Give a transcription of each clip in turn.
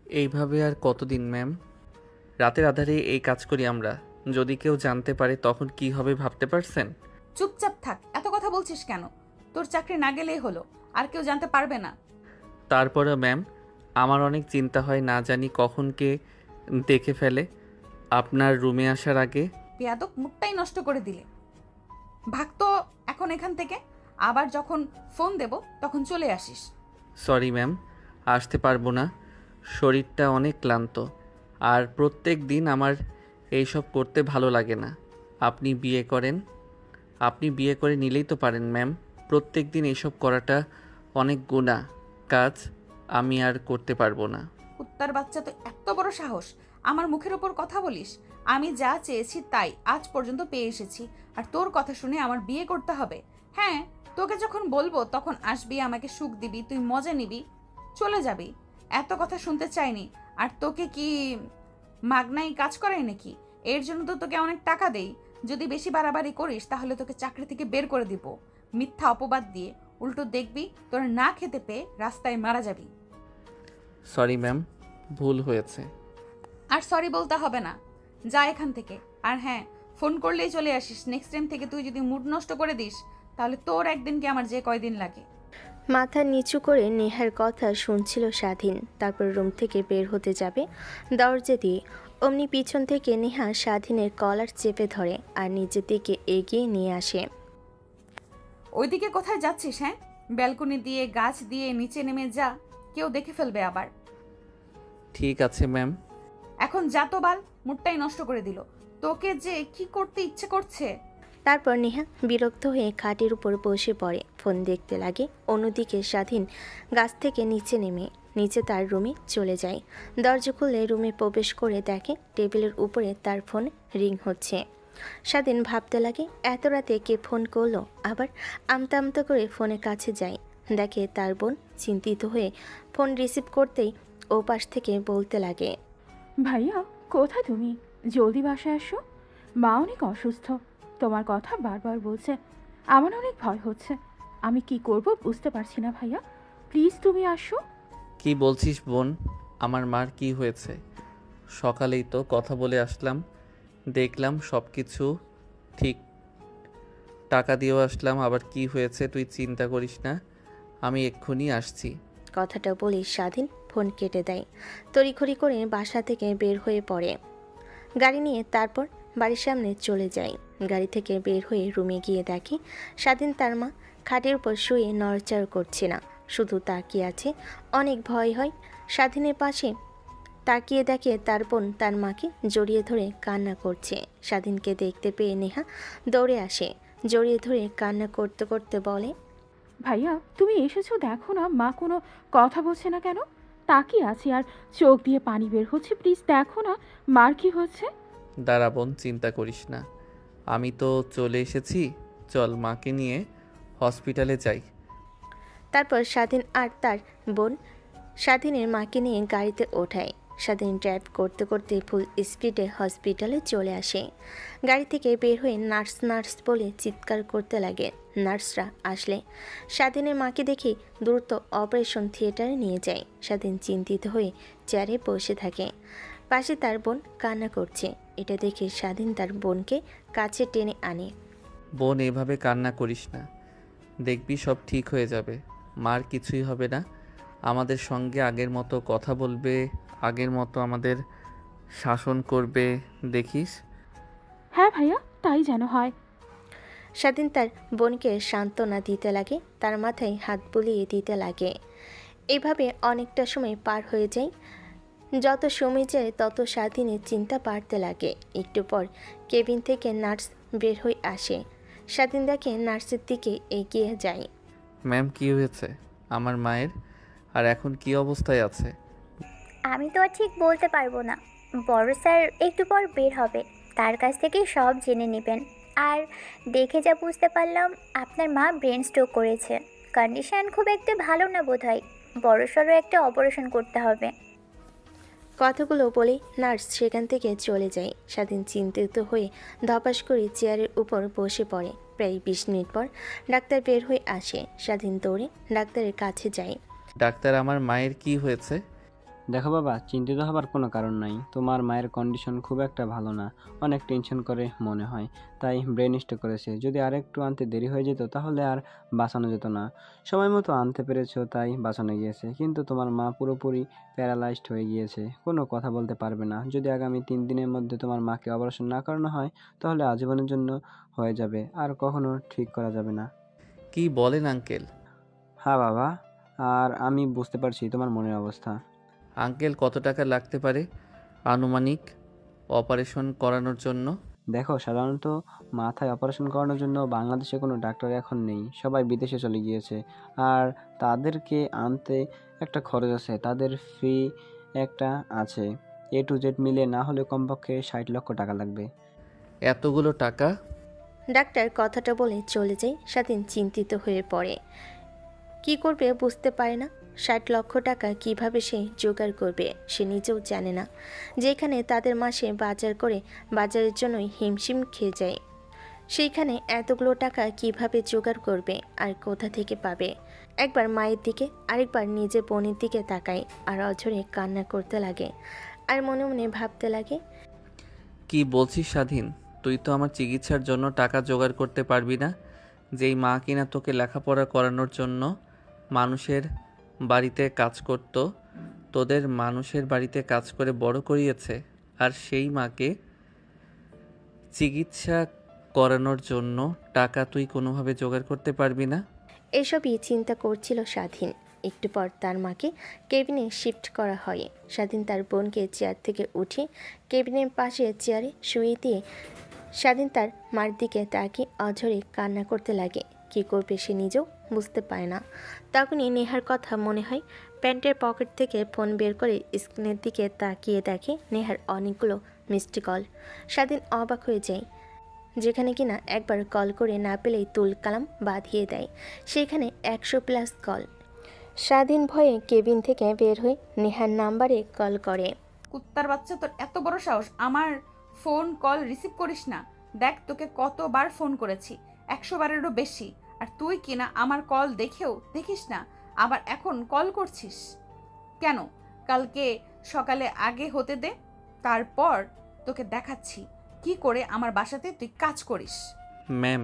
এইভাবে আর কতদিন ম্যাম? রাতের আঁধারে এই কাজ করি আমরা। যদি কেউ জানতে পারে তখন কি হবে ভাবতে পারছেন? চুপচাপ থাক, এত কথা বলছিস কেন? তোর চাকরি না গেলেই হলো, আর কেউ জানতে পারবে না। তারপরে ম্যাম, আমার অনেক চিন্তা হয়, না জানি কখন কে দেখে ফেলে। আপনার রুমে আসার আগে বেয়াদব, মুখটাই নষ্ট করে দিলে। ভাগ তো এখন এখান থেকে। আবার যখন ফোন দেব তখন চলে আসিস। সরি ম্যাম, আসতে পারবো না। শরীরটা অনেক ক্লান্ত, আর প্রত্যেক দিন আমার এইসব করতে ভালো লাগে না। আপনি বিয়ে করেন, আপনি বিয়ে করে নিলেই তো পারেন ম্যাম। প্রত্যেক দিন এইসব করাটা অনেক গুনাহ কাজ, আমি আর করতে পারবো না। কুত্তার বাচ্চা, তো এত বড় সাহস আমার মুখের ওপর কথা বলিস? আমি যা চেয়েছি তাই আজ পর্যন্ত পেয়ে এসেছি, আর তোর কথা শুনে আমার বিয়ে করতে হবে? হ্যাঁ, তোকে যখন বলবো তখন আসবি, আমাকে সুখ দিবি, তুই মজা নিবি, চলে যাবি। এত কথা শুনতে চাইনি। আর তোকে কি মাগনাই কাজ করাই নাকি? এর জন্য তো তোকে অনেক টাকা দেই। যদি বেশি বাড়াবাড়ি করিস তাহলে তোকে চাকরি থেকে বের করে দিব, মিথ্যা অপবাদ দিয়ে। উল্টো দেখবি তোর না খেতে পেয়ে রাস্তায় মারা যাবি। সরি ম্যাম, ভুল হয়েছে। আর সরি বলতে হবে না, যা এখান থেকে। আর হ্যাঁ, ফোন করলেই চলে আসিস। নেক্সট টাইম থেকে তুই যদি মুড নষ্ট করে দিস তাহলে তোর একদিন কি আমার যে কয়দিন লাগে। মাথা নিচু করে নেহার কথা শুনছিল স্বাধীন। তারপর রুম থেকে বের হতে যাবে দরজা দিয়ে, অমনি পিছন থেকে নেহা স্বাধীনের কলার চেপে ধরে আর নিচের দিকে এগিয়ে নিয়ে আসে। ওইদিকে কোথায় যাচ্ছিস? হ্যাঁ, ব্যালকনি দিয়ে গাছ দিয়ে নিচে নেমে যা, কেউ দেখে ফেলবে আবার। ঠিক আছে ম্যাম। এখন যা তো বাল, মুডটাই নষ্ট করে দিল। তোকে যে কি করতে ইচ্ছে করছে। তারপর নেহা বিরক্ত হয়ে খাটের উপর বসে পড়ে, ফোন দেখতে লাগে। অন্যদিকে স্বাধীন গাছ থেকে নিচে নেমে নিচে তার রুমে চলে যায়। দরজা খুলে রুমে প্রবেশ করে দেখে টেবিলের উপরে তার ফোন রিং হচ্ছে। স্বাধীন ভাবতে লাগে এত রাতে কে ফোন করলো। আবার আমতা আমতা করে ফোনের কাছে যায়, দেখে তার বোন। চিন্তিত হয়ে ফোন রিসিভ করতেই ও পাশ থেকে বলতে লাগে, ভাইয়া কোথায় তুমি? জলদি বাসায় আসো, মা অনেক অসুস্থ, তোমার কথা বারবার বলছে, আমার অনেক ভয় হচ্ছে, আমি কি করব বুঝতে পারছি না ভাইয়া, প্লিজ তুমি আসো। কি বলছিস বোন? আমার মার কি হয়েছে? সকালেই তো কথা বলে আসলাম, দেখলাম সব কিছু ঠিক। টাকা দিয়েও আসলাম। আবার কি হয়েছে তুই চিন্তা করিস না, আমি এক্ষুনি আসছি। কথাটা বলে স্বাধীন ফোন কেটে দেয়। তড়িঘড়ি করে বাসা থেকে বের হয়ে পড়ে গাড়ি নিয়ে। তারপর বাড়ির সামনে চলে যায়। গাড়ি থেকে বের হয়ে রুমে গিয়ে দেখে স্বাধীন তার মা খাটের উপর শুয়ে নড়াচড়া করছে না, শুধু তাকিয়ে আছে। অনেক ভয় হয়। স্বাধীনের পাশে তাকিয়ে দেখে তার বোন তার মাকে জড়িয়ে ধরে কান্না করছে। স্বাধীনকে দেখতে পেয়ে নেহা দৌড়ে আসে, জড়িয়ে ধরে কান্না করতে করতে বলে, ভাইয়া তুমি এসেছো, দেখো না মা কোনো কথা বলছে না কেন, তাকিয়ে আছি আর চোখ দিয়ে পানি বের হচ্ছে, প্লিজ দেখো না মার কি হচ্ছে। দাঁড়া বোন, চিন্তা করিস না, আমি তো চলে এসেছি। চল মাকে নিয়ে হসপিটালে যাই। তারপর স্বাধীন আর তার বোন স্বাধীনের মাকে নিয়ে গাড়িতে ওঠায়। স্বাধীন ড্রাইভ করতে করতে ফুল স্পিডে হসপিটালে চলে আসে। গাড়ি থেকে বের হয়ে নার্স নার্স বলে চিৎকার করতে লাগে। নার্সরা আসলে স্বাধীনের মাকে দেখে দ্রুত অপারেশন থিয়েটারে নিয়ে যায়। স্বাধীন চিন্তিত হয়ে চেয়ারে বসে থাকে, পাশে তার বোন কান্না করছে। এটা দেখে স্বাধীন তার বোনকে কাছে টেনে আনে। বোন, এভাবে কান্না করিস না, দেখবি সব ঠিক হয়ে যাবে। মার কিছুই হবে না। আমাদের সঙ্গে আগের মতো কথা বলবে, আগের মতো আমাদের শাসন করবে, দেখিস। হ্যাঁ ভাইয়া, তাই যেন হয়। স্বাধীন তার বোনকে সান্ত্বনা দিতে লাগে, তার মাথায় হাত বুলিয়ে দিতে লাগে। এভাবে অনেকটা সময় পার হয়ে যায়। যত সময় যায় তত স্বাধীনের চিন্তা বাড়তে লাগে। একটু পর কেবিন থেকে নার্স বের হয়ে আসে। স্বাধীন দেখে নার্সের দিকে এগিয়ে যায়। ম্যাম, কি হয়েছে আমার মায়ের, আর এখন কি অবস্থায় আছে? আমি তো আর ঠিক বলতে পারবো না, বড় স্যার একটু পর বের হবে, তার কাছ থেকেই সব জেনে নেবেন। আর দেখে যা বুঝতে পারলাম আপনার মা ব্রেন স্ট্রোক করেছে, কন্ডিশন খুব একটা ভালো না বোধহয়, বড়সড় একটা অপারেশন করতে হবে। কথাগুলো বলে নার্স সেখান থেকে চলে যায়। স্বাধীন চিন্তিত হয়ে ধপাস করে চেয়ারের উপর বসে পড়ে। প্রায় 20 মিনিট পর ডাক্তার বের হয়ে আসে। স্বাধীন দৌড়ে ডাক্তারের কাছে যায়। ডাক্তার, আমার মায়ের কি হয়েছে? দেখো বাবা, চিন্তিত হবার কোনো কারণ নাই। তোমার মায়ের কন্ডিশন খুব একটা ভালো না, অনেক টেনশন করে মনে হয়, তাই ব্রেন স্ট্রোক করেছে। যদি আরেকটু আনতে দেরি হয়ে যেত তাহলে আর বাঁচানো যেত না। সময় মতো আনতে পেরেছো তাই বাঁচানো গিয়েছে, কিন্তু তোমার মা পুরোপুরি প্যারালাইজড হয়ে গিয়েছে, কোনো কথা বলতে পারবে না। যদি আগামী 3 দিনের মধ্যে তোমার মাকে অপারেশন না করানো হয় তাহলে আজীবনের জন্য হয়ে যাবে, আর কখনো ঠিক করা যাবে না। কি বলেন আঙ্কেল? হ্যাঁ বাবা, আর আমি বুঝতে পারছি তোমার মনের অবস্থা। আঙ্কেল, কত টাকা লাগতে পারে আনুমানিক অপারেশন করানোর জন্য? দেখো, সাধারণত মাথায় অপারেশন করানোর জন্য বাংলাদেশে কোনো ডাক্তার এখন নেই, সবাই বিদেশে চলে গিয়েছে। আর তাদেরকে আনতে একটা খরচ আছে, তাদের ফি একটা আছে। A to Z মিলে না হলে কমপক্ষে 60 লক্ষ টাকা লাগবে। এতগুলো টাকা? ডাক্তার কথাটা বলে চলে যায়। স্বাধীন চিন্তিত হয়ে পড়ে। কি করবে বুঝতে পারে না। 60 লক্ষ টাকা কিভাবে সে জোগাড় করবে সে নিজেও জানে না। যেখানে তাদের মাসে বাজার করে বাজারের জন্যই হিমশিম খেয়ে যায়, সেইখানে এতগুলো টাকা কিভাবে জোগাড় করবে আর কোথা থেকে পাবে। একবার মায়ের দিকে আরেকবার নিজের বোনের দিকে তাকায় আর অঝরে কান্না করতে লাগে আর মনে মনে ভাবতে লাগে, কি বলছিস স্বাধীন? তুই তো আমার চিকিৎসার জন্য টাকা জোগাড় করতে পারবি না? যেই মা কিনা তোকে লেখাপড়া করানোর জন্য মানুষের বাড়িতে কাজ করত, তোদের মানুষের বাড়িতে কাজ করে বড় করিয়েছে, আর সেই মাকে চিকিৎসা করানোর জন্য টাকা তুই কোনোভাবে জোগাড় করতে পারবি না? এসবই চিন্তা করছিল স্বাধীন। একটু পর তার মাকে কেবিনে শিফট করা হয়। স্বাধীন তার বোনকে চেয়ার থেকে উঠে কেবিনের পাশে চেয়ারে শুয়ে দিয়ে স্বাধীন তার মার দিকে তাকিয়ে অঝরে কান্না করতে লাগে। কী করবে সে নিজেও বুঝতে পারে না। তখনই নেহার কথা মনে হয়। প্যান্টের পকেট থেকে ফোন বের করে স্ক্রিনের দিকে তাকিয়ে দেখে নেহার অনেকগুলো মিসড কল। স্বাধীন অবাক হয়ে যায়। যেখানে কিনা একবার কল করে না পেলেই তুল কালাম বাঁধিয়ে দেয়, সেখানে 100+ কল। স্বাধীন ভয়ে কেবিন থেকে বের হয়ে নেহার নাম্বারে কল করে। কুত্তার বাচ্চা, তোর এত বড় সাহস আমার ফোন কল রিসিভ করিস না? দেখ তোকে কতবার ফোন করেছি, 100বারেরও বেশি, আর তুই কিনা আমার কল দেখেও দেখিস না, আবার এখন কল করছিস কেন? কালকে সকালে আগে হতে দে, তারপর তোকে দেখাচ্ছি কি করে আমার বাসাতে তুই কাজ করিস। ম্যাম,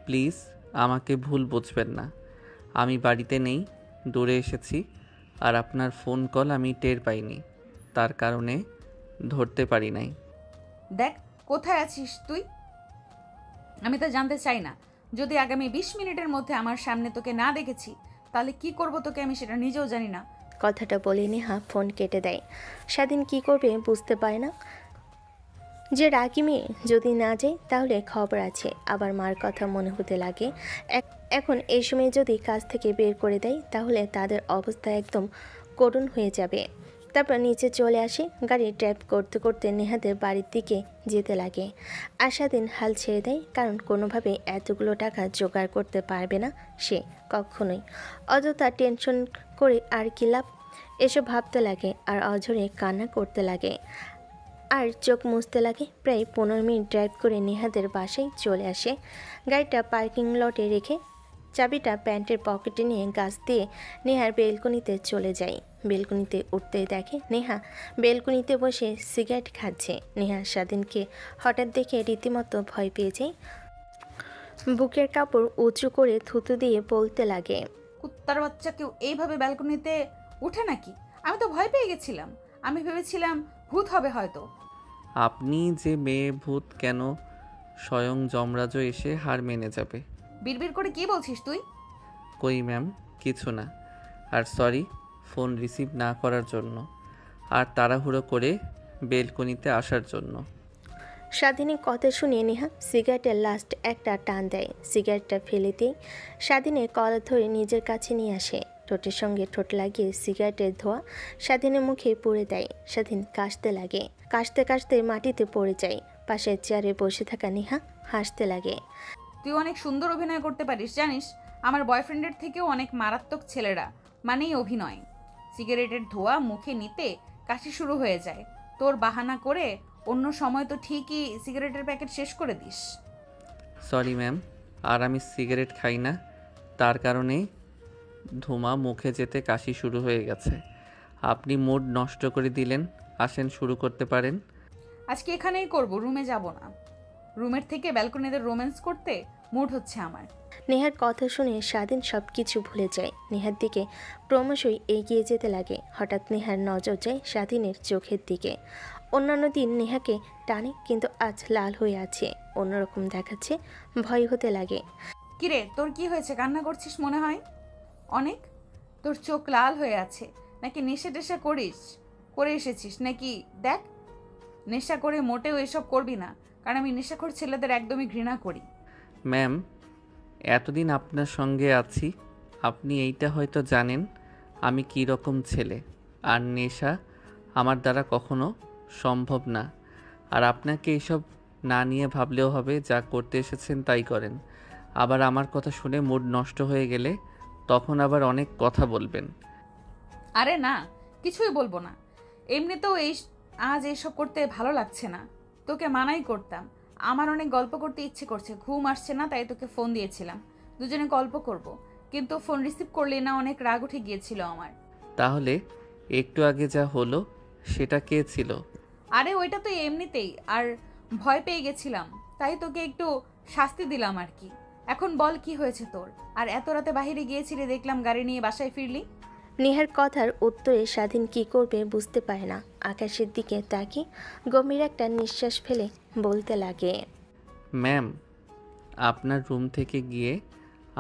প্লিজ আমাকে ভুল বুঝবেন না। আমি বাড়িতে নেই, দূরে এসেছি, আর আপনার ফোন কল আমি টের পাইনি, তার কারণে ধরতে পারি নাই। দেখ কোথায় আছিস তুই, আমি তো জানতে চাই না। যদি আগামী 20 মিনিটের মধ্যে আমার সামনে তোকে না দেখেছি তাহলে কি করব তোকে আমি সেটা নিজেও জানি না। কথাটা বলে নেহা ফোন কেটে দেয়। স্বাধীন কি করবে বুঝতে পারে না। যে রাগি মেয়ে যদি না যায় তাহলে খবর আছে। আবার মার কথা মনে হতে লাগে। এখন এই সময় যদি কাজ থেকে বের করে দেয় তাহলে তাদের অবস্থা একদম করুণ হয়ে যাবে। তারপর নিচে চলে আসে। গাড়ি ড্রাইভ করতে করতে নেহাদের বাড়ির দিকে যেতে লাগে। আর স্বাধীন হাল ছেড়ে দেয়, কারণ কোনোভাবে এতগুলো টাকা জোগাড় করতে পারবে না সে কখনোই। অযথা টেনশন করে আর কি লাভ, এসব ভাবতে লাগে আর অঝরে কান্না করতে লাগে আর চোখ মুছতে লাগে। প্রায় 15 মিনিট ড্রাইভ করে নেহাদের বাসায় চলে আসে। গাড়িটা পার্কিং লটে রেখে চাবিটা প্যান্টের পকেটে নিয়ে গাছ দিয়ে নেহার বেলকনিতে চলে যায়। বেলকনিতে উঠতেই দেখে নেহা বেলকনিতে বসে সিগারেট খাচ্ছে। নেহা স্বাধীনকে হঠাৎ দেখে রীতিমতো ভয় পেয়ে যায়। বুকের কাপড় উঁচু করে থুতু দিয়ে বলতে লাগে, কুত্তার বাচ্চা, কেউ এইভাবে ব্যালকনিতে উঠে নাকি? আমি তো ভয় পেয়ে গেছিলাম, আমি ভেবেছিলাম ভূত হবে হয়তো। আপনি যে মেয়ে ভূত কেন, স্বয়ং যমরাজও এসে হার মেনে যাবে। বিড়বিড় করে কি বলছিস তুই? কই ম্যাম, কিছু না। আর সরি ফোন রিসিভ না করার জন্য, আর তাড়াহুড়ো করে বেলকনিতে আসার জন্য। স্বাধীনের কথা শুনে নেহা সিগারেটের লাস্ট একটা টান দেয়। সিগারেটটা ফেলে দিয়ে স্বাধীনের কলার ধরে নিজের কাছে নিয়ে আসে। ঠোঁটের সঙ্গে ঠোঁট লাগিয়ে সিগারেটের ধোঁয়া স্বাধীনের মুখে পুড়ে দেয়। স্বাধীন কাশতে লাগে, কাশতে কাশতে মাটিতে পড়ে যায়। পাশের চেয়ারে বসে থাকা নেহা হাসতে লাগে। তুই অনেক সুন্দর অভিনয় করতে পারিস জানিস। আমার বয়ফ্রেন্ডের থেকেও অনেক মারাত্মক ছেলেরা মানেই অভিনয়। সিগারেটের ধোঁয়া মুখে নিতে কাশি শুরু হয়ে যায়। তোর বাহানা করে অন্য সময় তো ঠিকই সিগারেটের প্যাকেট শেষ করে দিস। সরি ম্যাম, আর আমি সিগারেট খাই না, তার কারণেই ধোঁয়া মুখে যেতে কাশি শুরু হয়ে গেছে। আপনি মুড নষ্ট করে দিলেন। আসেন, শুরু করতে পারেন। আজকে এখানেই করব, রুমে যাব না। রুমের থেকে ব্যালকনিতে রোম্যান্স করতে মুড হচ্ছে আমার। নেহার কথা শুনে স্বাধীন সব কিছু ভুলে যায়। নেহার দিকে ক্রমশই এগিয়ে যেতে লাগে। হঠাৎ নেহার নজর যায় স্বাধীনের চোখের দিকে। অন্যান্য দিন নেহাকে টানে, কিন্তু আজ লাল হয়ে আছে, অন্যরকম দেখাচ্ছে, ভয় হতে লাগে। কিরে, তোর কি হয়েছে? কান্না করছিস মনে হয় অনেক। তোর চোখ লাল হয়ে আছে, নাকি নেশা টেশা করে এসেছিস নাকি? দেখ, নেশা করে মোটেও এসব করবি না, কারণ আমি নেশাখোর ছেলেদের একদমই ঘৃণা করি। ম্যাম, এতদিন আপনার সঙ্গে আছি, আপনি এইটা হয়তো জানেন আমি কী রকম ছেলে। আর নেশা আমার দ্বারা কখনো সম্ভব না। আর আপনাকে এইসব না নিয়ে ভাবলেও হবে, যা করতে এসেছেন তাই করেন। আবার আমার কথা শুনে মুড নষ্ট হয়ে গেলে তখন আবার অনেক কথা বলবেন। আরে না, কিছুই বলবো না। এমনিতেও আজ এইসব করতে ভালো লাগছে না। তোকে মানাই করতাম। আমার অনেক গল্প করতে ইচ্ছে করছে, ঘুম আসছে না, তাই তোকে ফোন দিয়েছিলাম, দুজনে গল্প করব। কিন্তু ফোন রিসিভ করলি না, অনেক রাগ উঠে গিয়েছিল আমার। তাহলে একটু আগে যা হলো সেটা কে ছিল? আরে ওইটা তো এমনিতেই, আর ভয় পেয়ে গেছিলাম, তাই তোকে একটু শাস্তি দিলাম আর কি। এখন বল, কি হয়েছে তোর? আর এত রাতে বাইরে গিয়েছিলি, দেখলাম গাড়ি নিয়ে বাসায় ফিরলি। নেহার কথার উত্তরে স্বাধীন কি করবে বুঝতে পারে না। আকাশের দিকে তাকিয়ে গম্ভীর একটা নিঃশ্বাস ফেলে বলতে লাগে, ম্যাম, আপনার রুম থেকে গিয়ে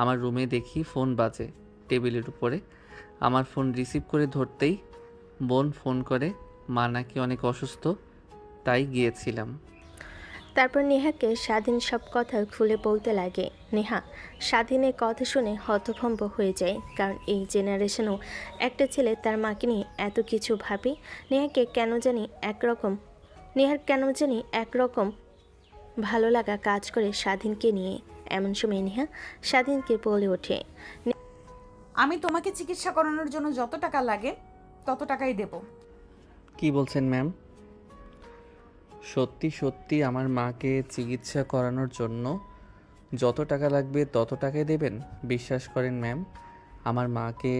আমার রুমে দেখি ফোন বাজে টেবিলের উপরে। আমার ফোন রিসিভ করে ধরতেই বোন ফোন করে, মা নাকি অনেক অসুস্থ, তাই গিয়েছিলাম। তারপর নেহাকে স্বাধীন সব কথা খুলে বলতে লাগে। নেহা স্বাধীনের কথা শুনে হতভম্ব হয়ে যায়, কারণ এই জেনারেশনেও একটা ছেলে তার মাকে নিয়ে এত কিছু ভাবে। নেহার কেন জানি একরকম ভালো লাগা কাজ করে স্বাধীনকে নিয়ে। এমন সময় নেহা স্বাধীনকে বলে ওঠে, আমি তোমাকে চিকিৎসা করানোর জন্য যত টাকা লাগে তত টাকাই দেব। কি বলছেন ম্যাম? সত্যি সত্যি আমার মাকে চিকিৎসা করানোর জন্য যত টাকা লাগবে তত টাকাই দেবেন? বিশ্বাস করেন ম্যাম, আমার মাকে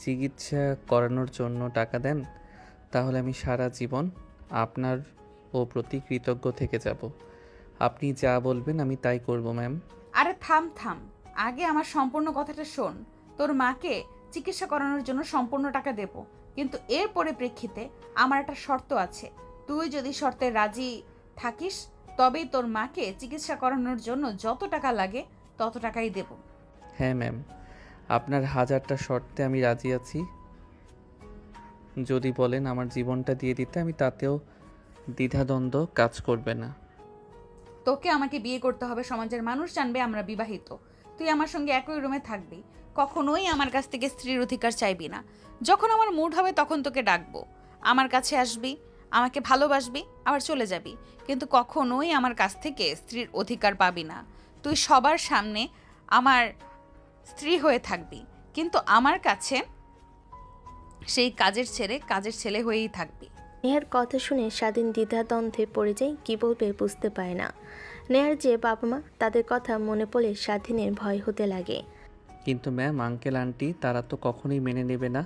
চিকিৎসা করানোর জন্য টাকা দেন, তাহলে আমি সারা জীবন আপনার প্রতি কৃতজ্ঞ থেকে যাব। আপনি যা বলবেন আমি তাই করব ম্যাম। আরে থাম থাম, আগে আমার সম্পূর্ণ কথাটা শোন। তোর মাকে চিকিৎসা করানোর জন্য সম্পূর্ণ টাকা দেব, কিন্তু এর পরিপ্রেক্ষিতে আমার একটা শর্ত আছে। তুই যদি শর্তে রাজি থাকিস, তবেই তোর মাকে চিকিৎসা করানোর জন্য যত টাকা লাগে তত টাকাই দেব। হ্যাঁ ম্যাম, আপনার 1000টা শর্তে আমি রাজি আছি। যদি বলেন আমার জীবনটা দিয়ে দিতে, আমি তাতেও দ্বিধাদ্বন্দ্ব কাজ করবে না। তোকে আমাকে বিয়ে করতে হবে, সমাজের মানুষ জানবে আমরা বিবাহিত। তুই আমার সঙ্গে একই রুমে থাকবি, কখনোই আমার কাছ থেকে স্ত্রীর অধিকার চাইবি না। যখন আমার মুড হবে তখন তোকে ডাকবো, আমার কাছে আসবি, আমাকে ভালোবাসবি, আবার চলে যাবি, কিন্তু কখনোই আমার কাছ থেকে স্ত্রীর অধিকার পাবি না। তুই সবার সামনে আমার স্ত্রী হয়ে থাকবি, কিন্তু আমার কাছে সেই কাজের ছেলে হয়েই থাকবি। নেহার কথা শুনে স্বাধীন দ্বিধাদ্বন্দ্বে পড়ে যায়, কি বলবে বুঝতে পারে না। নেহার যে বাবা মা, তাদের কথা মনে পড়লে স্বাধীনের ভয় হতে লাগে। কিন্তু ম্যাম, আঙ্কেল আন্টি তারা তো কখনোই মেনে নেবে না,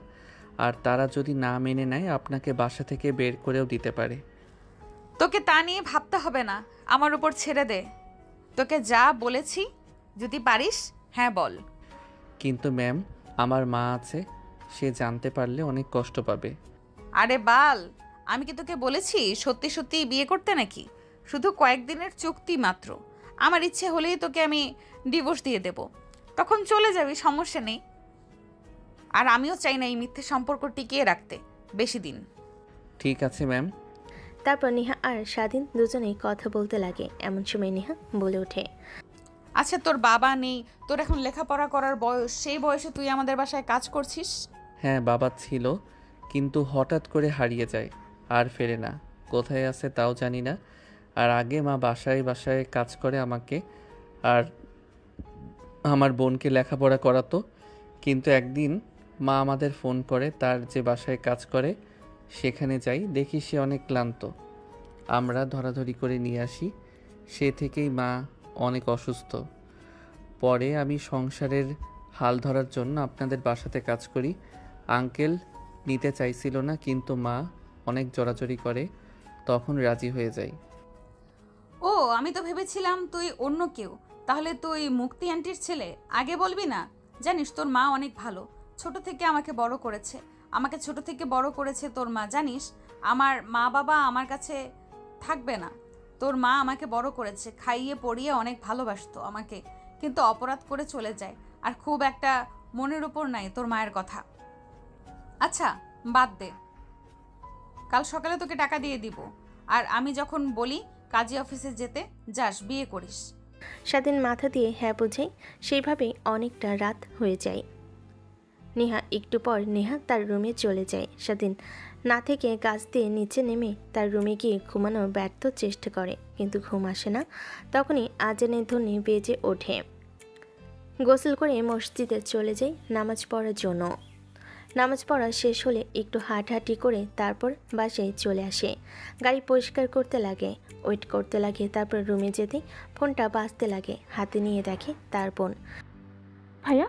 আর তারা যদি না মেনে নেয় আপনাকে বাসা থেকে বের করেও দিতে পারে। তোকে তা নিয়ে ভাবতে হবে না, আমার উপর ছেড়ে দে। তোকে যা বলেছি, যদি পারিস হ্যাঁ বল। কিন্তু ম্যাম, আমার মা আছে, সে জানতে পারলে অনেক কষ্ট পাবে। আরে বাল, আমি কি তোকে বলেছি সত্যি সত্যি বিয়ে করতে নাকি? শুধু কয়েকদিনের চুক্তি মাত্র। আমার ইচ্ছে হলেই তোকে আমি ডিভোর্স দিয়ে দেব, তখন চলে যাবি, সমস্যা নেই। আর আমিও চাই না এই মিথ্যে সম্পর্ক টিকিয়ে রাখতে বেশি দিন। ঠিক আছে ম্যাম। তারপর নেহা আর স্বাধীন দুজনেই কথা বলতে লাগে। এমন সময় নেহা বলে ওঠে, আচ্ছা, তোর বাবা নেই, তোর এখন লেখাপড়া করার বয়স, সেই বয়সে তুই আমাদের বাসায় কাজ করছিস? হ্যাঁ, বাবা ছিল, কিন্তু হঠাৎ করে হারিয়ে যায়, আর ফেরে না। কোথায় আছে তাও জানি না। আর আগে মা বাসায় বাসায় কাজ করে আমাকে আর আমার বোনকে লেখাপড়া করাতো। কিন্তু একদিন মা আমাদের ফোন করে, তার যে বাসায় কাজ করে সেখানে যাই, দেখি সে অনেক ক্লান্ত। আমরা ধরাধরি করে নিয়ে আসি। সে থেকেই মা অনেক অসুস্থ। পরে আমি সংসারের হাল ধরার জন্য আপনাদের বাসাতে কাজ করি। আঙ্কেল নিতে চাইছিল না, কিন্তু মা অনেক জোরাজুরি করে, তখন রাজি হয়ে যাই। ও, আমি তো ভেবেছিলাম তুই অন্য কেউ। তাহলে তুই মুক্তি আন্টির ছেলে? আগে বলবি না? জানিস তোর মা অনেক ভালো, ছোট থেকে আমাকে বড় করেছে। আমাকে ছোট থেকে বড় করেছে তোর মা, জানিস? আমার মা বাবা আমার কাছে থাকবে না, তোর মা আমাকে বড় করেছে, খাইয়ে পড়িয়ে অনেক ভালোবাসতো আমাকে, কিন্তু অপরাধ করে চলে যায়। আর খুব একটা মনের উপর নাই তোর মায়ের কথা। আচ্ছা, বাদ দে, কাল সকালে তোকে টাকা দিয়ে দিব। আর আমি যখন বলি কাজী অফিসে যেতে, যাস, বিয়ে করিস। স্বাধীন মাথা দিয়ে হ্যাঁ বোঝায়। সেইভাবেই অনেকটা রাত হয়ে যায়। একটু পর নেহা তার রুমে চলে যায়। স্বাধীন না থেকে গাছ দিয়ে নিচে নেমে তার রুমে গিয়ে ঘুমানোর ব্যর্থ চেষ্টা করে, কিন্তু ঘুম আসে না। তখনই আজানের ধ্বনি বেজে ওঠে। গোসল করে মসজিদে চলে যায় নামাজ পড়ার জন্য। নামাজ পড়া শেষ হলে একটু হাঁটাহাঁটি করে তারপর বাসায় চলে আসে। গাড়ি পরিষ্কার করতে লাগে, ওয়েট করতে লাগে। তারপর রুমে যেতে ফোনটা বাজতে লাগে। হাতে নিয়ে দেখে তার বোন। ভাইয়া,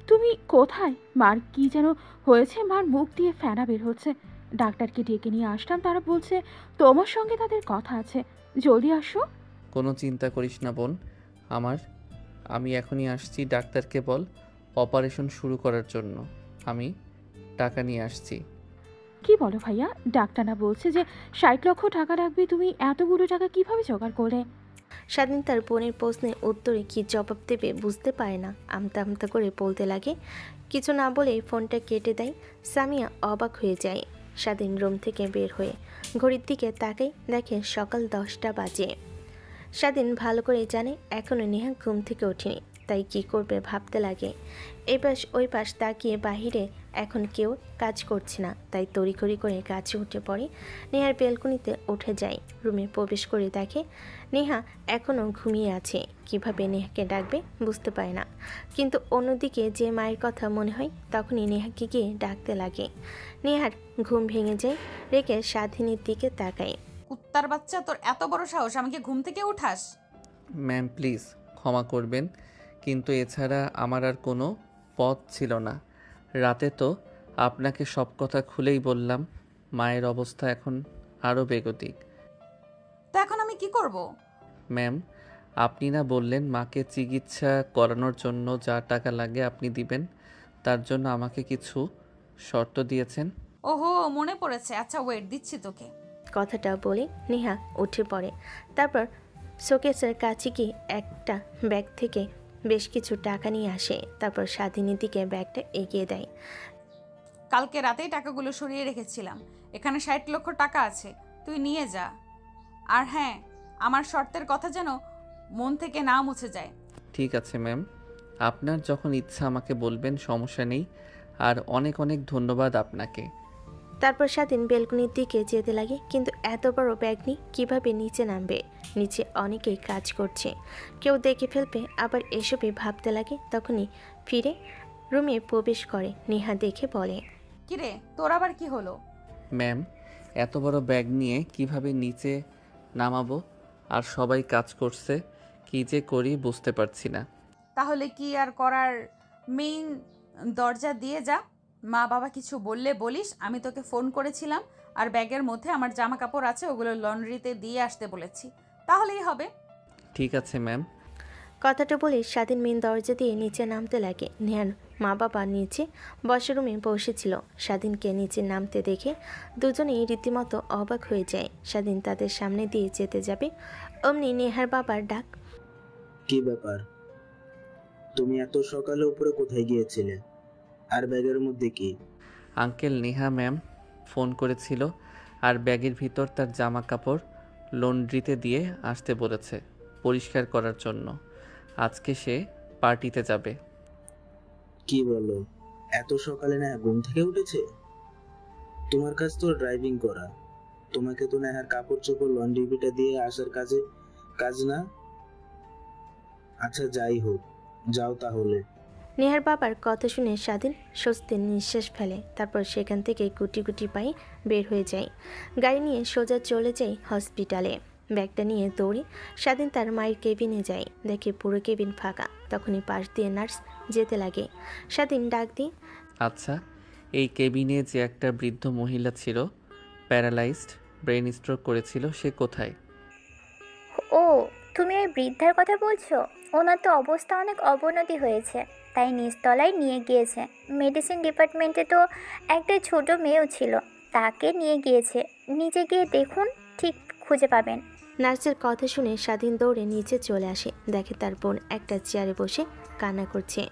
তুমি কোথায়? মার কি যেন হয়েছে, মার মুখ দিয়ে ফেনা বের হচ্ছে। ডাক্তারকে ডেকে নিয়ে আসলাম, তারা বলছে তোমার সঙ্গে তাদের কথা আছে, জলদি আসো। কোনো চিন্তা করিস না বোন আমার, আমি এখনই আসছি। ডাক্তারকে বল অপারেশন শুরু করার জন্য, আমি টাকা নিয়ে আসছি। কি বলো ভাইয়া? ডাক্তার না বলছে যে 60 লক্ষ টাকা রাখবে, তুমি এতগুলো টাকা কিভাবে জোগাড় করলে? স্বাধীন তার বোনের প্রশ্নের উত্তরে কি জবাব দেবে বুঝতে পারে না। আমতা আমতা করে বলতে লাগে। কিছু না বলে ফোনটা কেটে দেয়। সামিয়া অবাক হয়ে যায়। স্বাধীন রুম থেকে বের হয়ে ঘড়ির দিকে তাকাই, দেখে সকাল 10টা বাজে। স্বাধীন ভালো করে জানে এখনও নেহা ঘুম থেকে ওঠেনি, তাই কি করবে ভাবতে লাগে। এই পাশ ওই পাশ তাকিয়ে বাহিরে এখন কেউ কাজ করছে না, তাই তড়িঘড়ি করে কাছে উঠে পড়ে। নেহার বেলকনিতে উঠে যায়। রুমে প্রবেশ করে দেখে নেহা এখনও ঘুমিয়ে আছে। কিভাবে নেহাকে ডাকবে বুঝতে পারে না, কিন্তু অন্যদিকে যে মায়ের কথা মনে হয় তখনই নেহাকে গিয়ে ডাকতে লাগে। নেহার ঘুম ভেঙে যায়। রেখে স্বাধীনের দিকে তাকায়। কুত্তার বাচ্চা, তোর এত বড় সাহস, আমাকে ঘুম থেকে উঠাস? ম্যাম প্লিজ ক্ষমা করবেন, কিন্তু এছাড়া আমার আর কোনো পথ ছিল না। রাতে তো আপনাকে সব কথা খুলেই বললাম। মায়ের অবস্থা এখন আরও বেগতিক। তো এখন আমি কি করব? ম্যাম, আপনি না বললেন মাকে চিকিৎসা করানোর জন্য যা টাকা লাগে আপনি দিবেন, তার জন্য আমাকে কিছু শর্ত দিয়েছেন। ওহো, মনে পড়েছে। আচ্ছা ওয়েট, দিচ্ছি তোকে। কথাটা বলে নেহা উঠে পড়ে। তারপর শোকেসের কাছে গিয়ে একটা ব্যাগ থেকে বেশ কিছু টাকা নিয়ে আসে। তারপর স্বাধীনের দিকে ব্যাগটা এগিয়ে দেয়। কালকে রাতেই টাকাগুলো সরিয়ে রেখেছিলাম, এখানে 60 লক্ষ টাকা আছে, তুই নিয়ে যা। আর হ্যাঁ, আমার শর্তের কথা যেন মন থেকে না মুছে যায়। ঠিক আছে ম্যাম, আপনার যখন ইচ্ছা আমাকে বলবেন, সমস্যা নেই। আর অনেক অনেক ধন্যবাদ আপনাকে। তারপর স্বাধীন বেলকনির দিকে যেতে লাগে, কিন্তু এত বড় ব্যাগ নিয়ে কীভাবে নিচে নামবে? নিচে অনেকেই কাজ করছে, কেউ দেখে ফেলবে, আবার এসবে ভাবতে লাগে। তখনই ফিরে রুমে প্রবেশ করে। নেহা দেখে বলে, কিরে, তোর আবার কি হলো? ম্যাম, এত বড় ব্যাগ নিয়ে কিভাবে নিচে নামাবো? আর সবাই কাজ করছে, কী যে করি বুঝতে পারছি না। তাহলে কি আর করার, মেইন দরজা দিয়ে যা। মা বাবা কিছু বললে বলিস আমি তোকে ফোন করেছিলাম, আর ব্যাগের মধ্যে আমার জামা কাপড় আছে, ওগুলো লন্ড্রিতে দিয়ে আসতে বলেছি, তাহলেই হবে। ঠিক আছে ম্যাম। কথাটা বলে স্বাধীন মেন দরজা দিয়ে নিচে নামতে লাগে। নেহার মা বাবা নিচে বসার রুমে বসেছিল। স্বাধীনকে নিচে নামতে দেখে দুজনেই রীতিমতো অবাক হয়ে যায়। স্বাধীন তাদের সামনে দিয়ে যেতে যাবে, অমনি নেহার বাবার ডাক। কি ব্যাপার, তুমি এত সকালে উপরে কোথায় গিয়েছিলে? আর ব্যাগের মধ্যে কি? আঙ্কেল, নেহা ম্যাম ফোন করেছিল, আর ব্যাগের ভিতর তার জামা কাপড় লন্ড্রিতে দিয়ে আসতে বলেছে পরিষ্কার করার জন্য। আজকে সে পার্টিতে যাবে। কি বলো, এত সকালে না ঘুম থেকে উঠেছে? তোমার কাজ তো ড্রাইভিং করা, তোমাকে তো নেহার কাপড় চোপড় লন্ড্রিটা দিয়ে আসার কাজ না। আচ্ছা যাই হোক, যাও তাহলে। নেহার বাবার কথা শুনে স্বাধীন স্বস্তির নিঃশ্বাস ফেলে। তারপর সেখান থেকে গুটি গুটি পায়ে বের হয়ে যায়। গাড়ি নিয়ে সোজা চলে যায় হসপিটালে। ব্যাগটা নিয়ে দৌড়ে স্বাধীন তার মায়ের কেবিনে যায়। দেখে পুরো কেবিন ফাঁকা। তখনই পাশ দিয়ে নার্স যেতে লাগে। স্বাধীন ডাক দিয়ে, আচ্ছা, এই কেবিনে যে একটা বৃদ্ধ মহিলা ছিল, প্যারালাইজড, ব্রেন স্ট্রোক করেছিল, সে কোথায়? ও, তুমি ওই বৃদ্ধার কথা বলছো? ওনার তো অবস্থা অনেক অবনতি হয়েছে, তাই নিচতলায় নিয়ে গিয়েছে। মেডিসিন ডিপার্টমেন্টে তো একটা ছোট মেয়েও ছিল, তাকে নিয়ে গিয়েছে। নিচে গিয়ে দেখুন, ঠিক খুঁজে পাবেন। নার্সের কথা শুনে স্বাধীন দৌড়ে নিচে চলে আসে। দেখে তার বোন একটা চেয়ারে বসে কান্না করছে,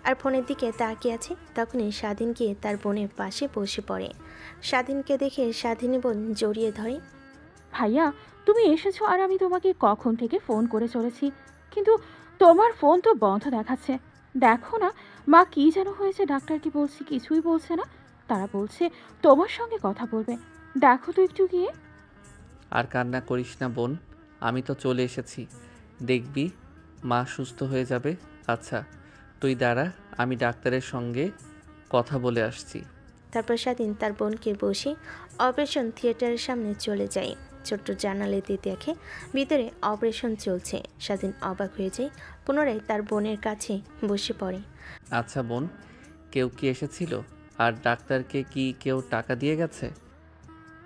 আর ফোনের দিকে তাকিয়ে আছে। তখনই স্বাধীন গিয়ে তার বোনের পাশে বসে পড়ে। স্বাধীনকে দেখে স্বাধীনী বোন জড়িয়ে ধরে। ভাইয়া, তুমি এসেছো আর আমি তোমাকে কখন থেকে ফোন করে চলেছি, কিন্তু তোমার ফোন তো বন্ধ দেখাচ্ছে। দেখো না, মা কি যেন হয়েছে, ডাক্তারকে বলছি কিছুই বলছে না। তারা বলছে তোমার সঙ্গে কথা বলবে। দেখো তো একটু গিয়ে। আর কান্না করিস না বোন, আমি তো চলে এসেছি। দেখবি মা সুস্থ হয়ে যাবে। আচ্ছা তুই দাঁড়া, আমি ডাক্তারের সঙ্গে কথা বলে আসছি। তারপর স্বাধীন তার বোনকে বসে অপারেশন থিয়েটারের সামনে চলে যায়। ছোট্ট জানালে দিয়ে দেখে ভিতরে অপারেশন চলছে। স্বাধীন অবাক হয়ে যায়, পুনরায় তার বোনের কাছে বসে পড়ে। আচ্ছা বোন, কেউ কি এসেছিল? আর ডাক্তারকে কি কেউ টাকা দিয়ে গেছে?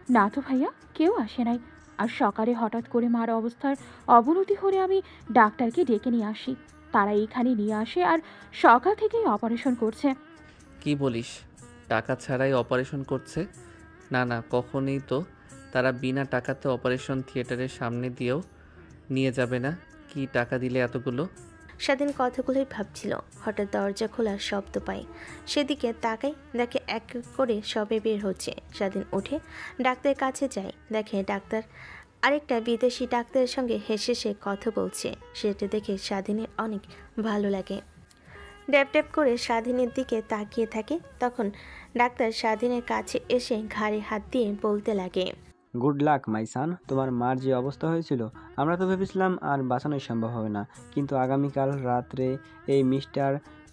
না তো ভাইয়া, কেউ আসে নাই। আর সকালে হঠাৎ করে মার অবস্থার অবনতি হলে আমি ডাক্তারকে ডেকে নিয়ে আসি। তারা এইখানে নিয়ে আসে আর সকাল থেকেই অপারেশন করছে। কি বলিস, টাকা ছাড়াই অপারেশন করছে? না না, কখনই তো তারা বিনা টাকাতে অপারেশন থিয়েটারের সামনে দিয়েও নিয়ে যাবে না। কি টাকা দিলে এতগুলো? স্বাধীন কথাগুলোই ভাবছিল, হঠাৎ দরজা খোলার শব্দ পায়। সেদিকে তাকাই, দেখে এক এক করে সবে বের হচ্ছে। স্বাধীন উঠে ডাক্তারের কাছে যায়, দেখে ডাক্তার আরেকটা বিদেশি ডাক্তারের সঙ্গে হেসে সে কথা বলছে। সেটা দেখে স্বাধীনের অনেক ভালো লাগে। ড্যাপ ড্যাপ করে স্বাধীনের দিকে তাকিয়ে থাকে। তখন ডাক্তার স্বাধীনের কাছে এসে ঘাড়ে হাত দিয়ে বলতে লাগে, গুড লাক মাই সান। তোমার মার যে অবস্থা হয়েছিল, আমরা তো ভেবেছিলাম আর বাঁচানোই সম্ভব হবে না, কিন্তু আগামীকাল রাত্রে এই মিস্টার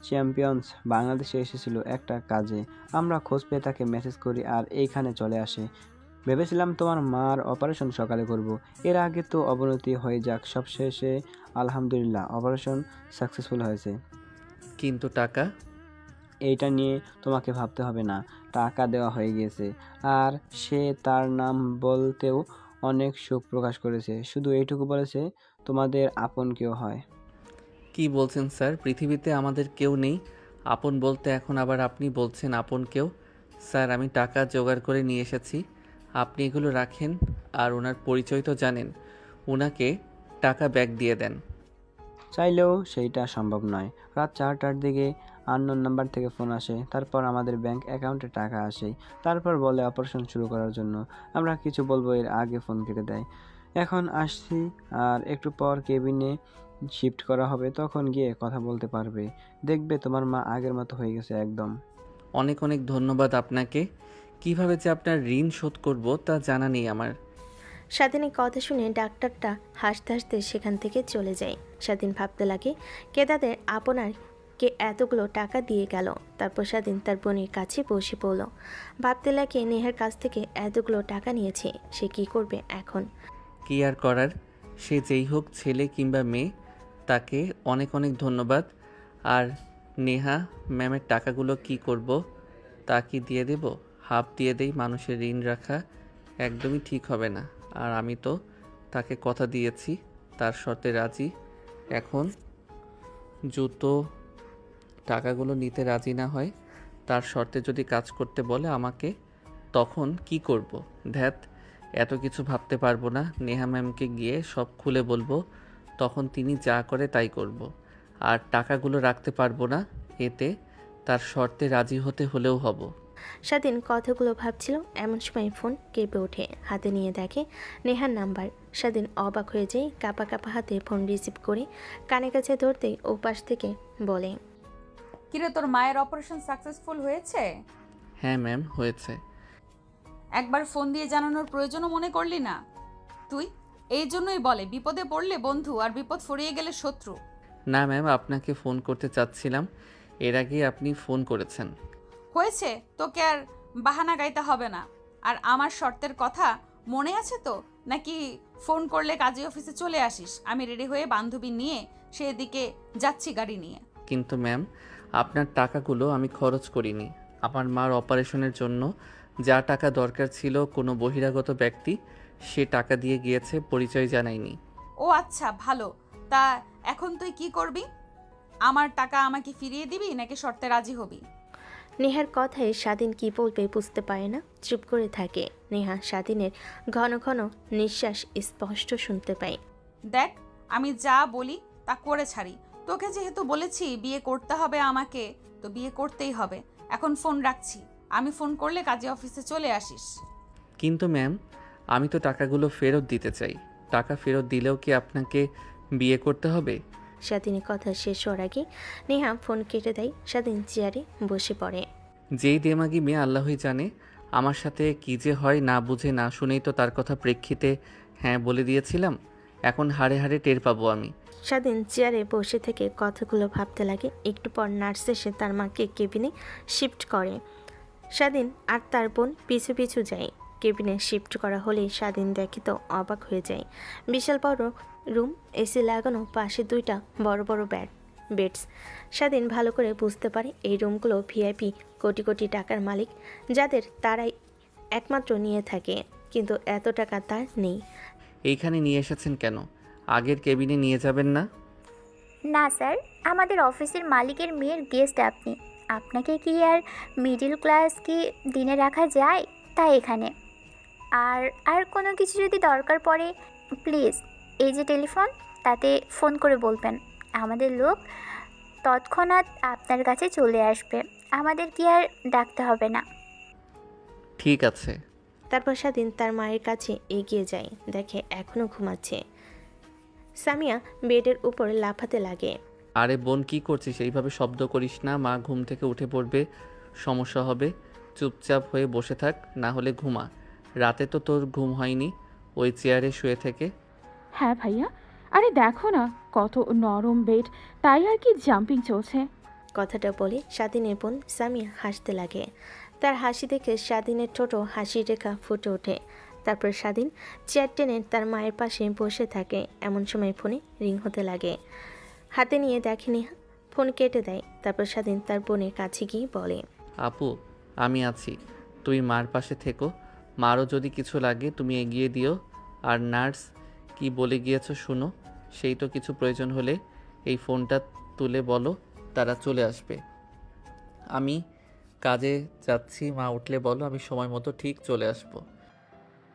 চ্যাম্পিয়ন্স বাংলাদেশে এসেছিল একটা কাজে। আমরা খোঁজ পেয়ে তাকে মেসেজ করি আর এইখানে চলে আসে। ভেবেছিলাম তোমার মার অপারেশন সকালে করব, এর আগে তো অবনতি হয়ে যাক। সবশেষে আলহামদুলিল্লাহ অপারেশন সাকসেসফুল হয়েছে। কিন্তু টাকা? এইটা নিয়ে তোমাকে ভাবতে হবে না, টাকা দেওয়া হয়ে গিয়েছে। আর সে তার নাম বলতেও অনেক শোক প্রকাশ করেছে, শুধু এইটুকু বলেছে তোমাদের আপন কেউ হয়। কি বলছেন স্যার? পৃথিবীতে আমাদের কেউ নেই আপন বলতে? এখন আবার আপনি বলছেন আপন কেউ? স্যার আমি টাকা জোগাড় করে নিয়ে এসেছি, আপনি এগুলো রাখেন। আর ওনার পরিচয় তো জানেন, ওনাকে টাকা ব্যাক দিয়ে দেন। চাইলেও সেইটা সম্ভব নয়। রাত 4টার দিকে আননোন নাম্বার থেকে ফোন আসে, তারপর আমাদের ব্যাংক অ্যাকাউন্টে টাকা আসে, তারপর বলে অপারেশন শুরু করার জন্য। আমরা কিছু বলবো এর আগে ফোন কেটে দেয়। এখন আসছি, আর একটু পর কেবিনে শিফট করা হবে, তখন গিয়ে কথা বলতে পারবে। দেখবে তোমার মা আগের মতো হয়ে গেছে একদম। অনেক অনেক ধন্যবাদ আপনাকে। কিভাবে যে আপনার ঋণ শোধ করব তা জানা নেই আমার। স্বাধীনের কথা শুনে ডাক্তারটা হাসতে হাসতে সেখান থেকে চলে যায়। স্বাধীন ভাবতে লাগে, কে তাদের আপনার কে এতগুলো টাকা দিয়ে গেল। তারপর স্বাধীন তার বোনের কাছে বসে পড়ল। ভাবতে লাগে নেহার কাছ থেকে এতগুলো টাকা নিয়েছে, সে কি করবে এখন। কি আর করার, সে যেই হোক, ছেলে কিংবা মেয়ে, তাকে অনেক অনেক ধন্যবাদ। আর নেহা ম্যামের টাকাগুলো কি করব? তা কি দিয়ে দেব? হাফ দিয়ে দেই। মানুষের ঋণ রাখা একদমই ঠিক হবে না। আর আমি তো তাকে কথা দিয়েছি, তার শর্তে রাজি। এখন জুতো টাকাগুলো নিতে রাজি না হয়, তার শর্তে যদি কাজ করতে বলে আমাকে, তখন কি করব? ধ্যাত, এত কিছু ভাবতে পারবো না। নেহা ম্যামকে গিয়ে সব খুলে বলবো, তখন তিনি যা করে তাই করব। আর টাকাগুলো রাখতে পারবো না, এতে তার শর্তে রাজি হতে হলেও হব। স্বাধীন কথাগুলো ভাবছিল, এমন সময় ফোন কেঁপে ওঠে। হাতে নিয়ে দেখে নেহার নাম্বার। স্বাধীন অবাক হয়ে যায়, কাঁপা কাঁপা হাতে ফোন রিসিভ করে কানে কাছে ধরতেই ওপাশ থেকে বলে, কিরে, তোর মায়ের অপারেশন সাকসেসফুল হয়েছে? হ্যাঁ ম্যাম, হয়েছে। একবার ফোন দিয়ে জানানোর প্রয়োজনও মনে করলি না তুই? এই জন্যই বলে বিপদে পড়লে বন্ধু, আর বিপদ ফুরিয়ে গেলে শত্রু। না ম্যাম, আপনাকে ফোন করতে চাচ্ছিলাম, এর আগেই আপনি ফোন করেছেন। হয়েছে, তোকে আর বাহানা গাইতে হবে না। আর আমার শর্তের কথা মনে আছে তো? নাকি ফোন করলে কাজী অফিসে চলে আসিস, আমি রেডি হয়ে বান্ধবী নিয়ে সেদিকে যাচ্ছি গাড়ি নিয়ে। কিন্তু ম্যাম, আপনার টাকাগুলো আমি খরচ করিনি, আমার মার অপারেশনের জন্য যা টাকা দরকার ছিল কোনো বহিরাগত ব্যক্তি সে টাকা দিয়ে গিয়েছে, পরিচয় জানায়নি। ও আচ্ছা, ভালো। তা এখন তুই কি করবি? আমার টাকা আমাকে ফিরিয়ে দিবি নাকি শর্তে রাজি হবি? নেহার কথায় স্বাধীন কি বলবে বুঝতে পারে না, চুপ করে থাকে। নেহা স্বাধীনের ঘন ঘন নিঃশ্বাস স্পষ্ট শুনতে পায়। দেখ, আমি যা বলি তা করে ছাড়ি। তোকে যেহেতু বলেছি বিয়ে করতে হবে আমাকে, তো বিয়ে করতেই হবে। এখন ফোন রাখছি, আমি ফোন করলে কাজী অফিসে চলে আসিস। কিন্তু ম্যাম, আমি তো টাকাগুলো ফেরত দিতে চাই। টাকা ফেরত দিলেও কি আপনাকে বিয়ে করতে হবে? স্বাধীনের কথা শেষ হওয়ার আগে নেহা ফোন কেটে দেয়। স্বাধীন চেয়ারে বসে পড়ে। যেই দেমাগি মেয়ে আল্লাহই জানে আমার সাথে কি যে হয়, না বুঝে না শুনেই তো তার কথা প্রেক্ষিতে হ্যাঁ বলে দিয়েছিলাম। এখন হাড়ে হাড়ে টের পাবো আমি। স্বাধীন চেয়ারে বসে থেকে কথাগুলো ভাবতে লাগে। একটু পর নার্স এসে তার মাকে কেবিনে শিফট করে। স্বাধীন আর তার বোন পিছু পিছু যায়। কেবিনে শিফট করা হলেই স্বাধীন দেখে তো অবাক হয়ে যায়। বিশাল বড় রুম, এসি লাগানো, পাশে 2টা বড় বড় বেডস। স্বাধীন ভালো করে বুঝতে পারে এই রুমগুলো ভিআইপি কোটি কোটি টাকার মালিক, যাদের তারাই একমাত্র নিয়ে থাকে। কিন্তু এত টাকা তার নেই। এইখানে নিয়ে এসেছেন কেন? আগের কেবিনে নিয়ে যাবেন না? না স্যার, আমাদের অফিসের মালিকের মেয়ের গেস্ট আপনি। আপনাকে কি আর মিডল ক্লাস কি দিনে রাখা যায়? তাই এখানে। আর আর কোনো কিছু যদি দরকার পড়ে প্লিজ এই যে টেলিফোন, তাতে ফোন করে বলবেন। আমাদের লোক তৎক্ষণাৎ আপনার কাছে চলে আসবে। আমাদের কি আর ডাকতে হবে না। ঠিক আছে। তারপর স্বাধীন তার মায়ের কাছে এগিয়ে যায়, দেখে এখনও ঘুমাচ্ছে। সামিয়া বেডের উপর লাফাতে লাগে। আরে বোন, কি করছিস? এইভাবে শব্দ করিস না, মা ঘুম থেকে উঠে পড়বে, সমস্যা হবে। চুপচাপ হয়ে বসে থাক, না হলে ঘুমা। রাতে তো তোর ঘুম হয়নি ওই চেয়ারে শুয়ে থেকে। হ্যাঁ ভাইয়া, আরে দেখো না কত নরম বেড, তাই আর কি জাম্পিং চলছে। কথাটা বলে স্বাধীনের বোন সামিয়া হাসতে লাগে। তার হাসি দেখে স্বাধীনের ছোট হাসির রেখা ফুটে ওঠে। তারপর স্বাধীন চেয়ার টেনে তার মায়ের পাশে বসে থাকে। এমন সময় ফোনে রিং হতে লাগে। হাতে নিয়ে দেখে নেহা, ফোন কেটে দেয়। তারপর স্বাধীন তার বোনের কাছে গিয়ে বলে, আপু, আমি আছি, তুই মার পাশে থেকো। মারও যদি কিছু লাগে তুমি এগিয়ে দিও। আর নার্স কি বলে গিয়েছো শুনো। সেই তো কিছু প্রয়োজন হলে এই ফোনটা তুলে বলো, তারা চলে আসবে। আমি কাজে যাচ্ছি, মা উঠলে বলো আমি সময় মতো ঠিক চলে আসবো।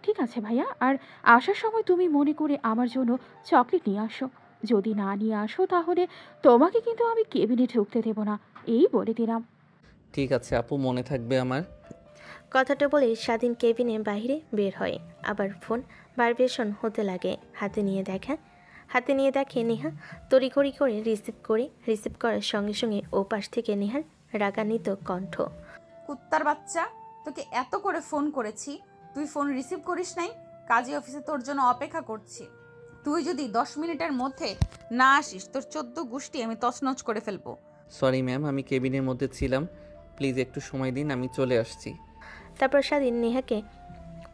ঠিক আছে ভাইয়া, আর আসার সময় তুমি মনে করে আমার জন্য চকলেট নিয়ে আসো। যদি না নিয়ে আসো তাহলে তোমাকে কিন্তু আমি কেবিনে ঢুকতে দেবো না, এই বলে দিলাম। ঠিক আছে আপু, মনে থাকবে আমার। কথাটা বলে স্বাধীন কেবিনে বাইরে বের হয়। আবার ফোন ভাইব্রেশন হতে লাগে। হাতে নিয়ে দেখে নেহা তড়িঘড়ি করে রিসিভ করার সঙ্গে সঙ্গে ও পাশ থেকে নেহার রাগান্বিত কণ্ঠ। কুত্তার বাচ্চা, তোকে এত করে ফোন করেছি, তুই ফোন রিসিভ করিস নাই? কাজী অফিসে তোর জন্য অপেক্ষা করছি। তুই যদি 10 মিনিটের মধ্যে না আসিস, তোর 14 গোষ্ঠী আমি তছনছ করে ফেলবো। সরি ম্যাম, আমি কেবিনের মধ্যে ছিলাম, প্লিজ একটু সময় দিন, আমি চলে আসছি। তারপর স্বাধীন নেহাকে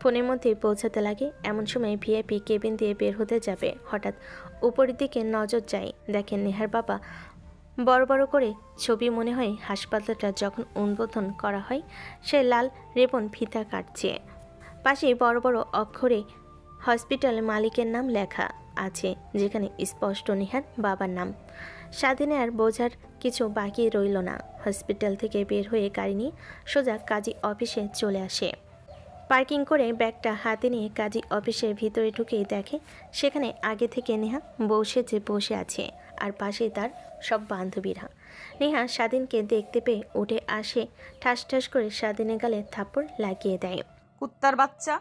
ফোনের মধ্যে পৌঁছাতে লাগে। এমন সময় ভিআইপি কেবিন দিয়ে বের হতে যাবে, হঠাৎ উপরের দিকে নজর যায়। দেখেন নেহার বাবা বড় বড় করে ছবি, মনে হয় হাসপাতালটা যখন উদ্বোধন করা হয় সে লাল রেবন ফিতা কাটছে। পাশে বড় বড় অক্ষরে হসপিটাল মালিকের নাম লেখা আছে, যেখানে স্পষ্ট নেহার বাবার নাম। স্বাধীনে আর বোঝার কিছু বাকি রইল না। হসপিটাল থেকে বের হয়ে গাড়ি নিয়ে সোজা কাজী অফিসে চলে আসে। পার্কিং করে ব্যাগটা হাতে নিয়ে কাজী অফিসের ভিতরে ঢুকেই দেখে সেখানে আগে থেকে নেহা বসে আছে, আর পাশেই তার সব বান্ধবীরা। নেহা স্বাধীনকে দেখতে পেয়ে উঠে আসে, ঠাস ঠাস করে স্বাধীনের গালে থাপ্পড় লাগিয়ে দেয়। কুত্তার বাচ্চা,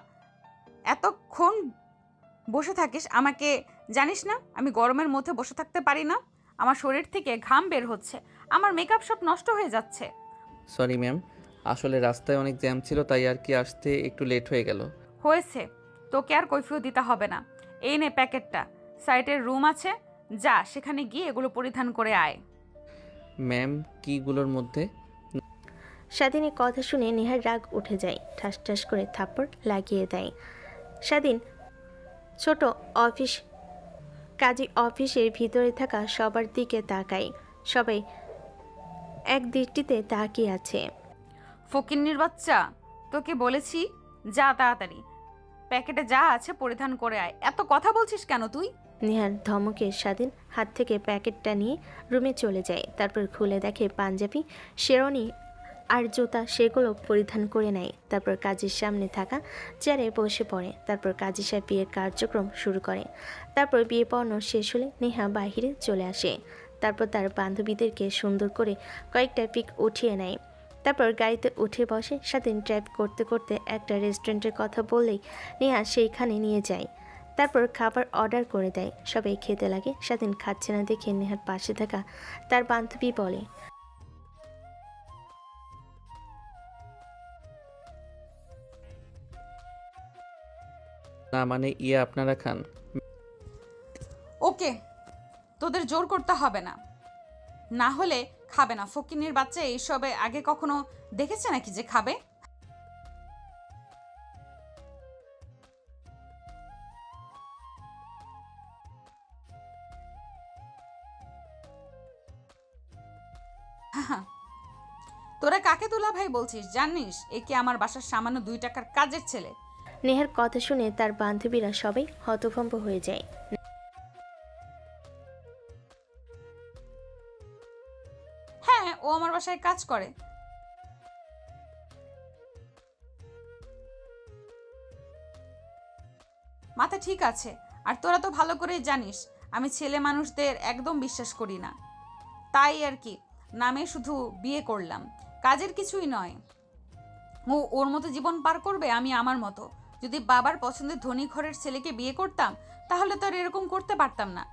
এতক্ষণ বসে থাকিস আমাকে জানিস না? আমি গরমের মধ্যে বসে থাকতে পারি না, আমার শরীর থেকে ঘাম বের হচ্ছে, আমার মেকআপ সব নষ্ট হয়ে যাচ্ছে। সরি ম্যাম, আসলে রাস্তায় অনেক জ্যাম ছিল, তাই আর কি আসতে একটু লেট হয়ে গেল। হয়েছে, তোকে আর কৈফিয়ত দিতে হবে না। এই নে প্যাকেটটা, সাইটের রুম আছে, যা সেখানে গিয়ে এগুলো পরিধান করে আয়। ম্যাম, কিগুলোর মধ্যে? স্বাধীনের কথা শুনে নেহার রাগ উঠে যায়, ঠাস ঠাস করে থাপ্পড় লাগিয়ে দেয়। স্বাধীন ছোট অফিস কাজী অফিসের ভিতরে থাকা সবার দিকে তাকায়। সবাই এক দৃষ্টিতে তাকিয়ে আছে। ফকিন্নির বাচ্চা, তোকে বলেছি যা তাড়াতাড়ি প্যাকেটে যা আছে পরিধান করে আয়। এত কথা বলছিস কেন তুই? নেহার ধমকে স্বাধীন হাত থেকে প্যাকেটটা নিয়ে রুমে চলে যায়। তারপর খুলে দেখে পাঞ্জাবি, শেরওয়ানি আর জুতা, সেগুলো পরিধান করে নেয়। তারপর কাজের সামনে থাকা চেয়ারে বসে পড়ে। তারপর কাজী সাহেব বিয়ের কার্যক্রম শুরু করে। তারপর বিয়ে পড়ানো শেষ হলে নেহা বাহিরে চলে আসে। তারপর তার বান্ধবীদেরকে সুন্দর করে কয়েকটা পিক উঠিয়ে নেয়। তারপর গাড়িতে উঠে বসে। স্বাধীন ড্রাইভ করতে করতে একটা রেস্টুরেন্টের কথা বললেই নেহা সেইখানে নিয়ে যায়। তারপর খাবার অর্ডার করে দেয়। সবাই খেতে লাগে। স্বাধীন খাচ্ছে না দেখে নেহার পাশে থাকা তার বান্ধবী বলে, না মানে আপনারা খান। ওকে, তোদের জোর করতে হবে না, না হলে খাবে না। ফকিন্নির বাচ্চা এইসবে আগে কখনো দেখেছে নাকি যে খাবে? তোরা কাকে দুলা ভাই বলছিস? জানিস একে আমার বাসার সামান্য 2 টাকার কাজের ছেলে। নেহার কথা শুনে তার বান্ধবীরা সবাই হতভম্ব হয়ে যায়। হ্যাঁ, ও আমার বাসায় কাজ করে। মাথা ঠিক আছে। আর তোরা তো ভালো করেই জানিস আমি ছেলে মানুষদের একদম বিশ্বাস করি না। তাই আর কি, নামে শুধু বিয়ে করলাম, কাজের কিছুই নয়। ও ওর মতো জীবন পার করবে, আমি আমার মতো। যদি বাবার পছন্দের ধনী ঘরের ছেলেকে বিয়ে করতাম তাহলে তো আর এরকম করতে পারতাম না।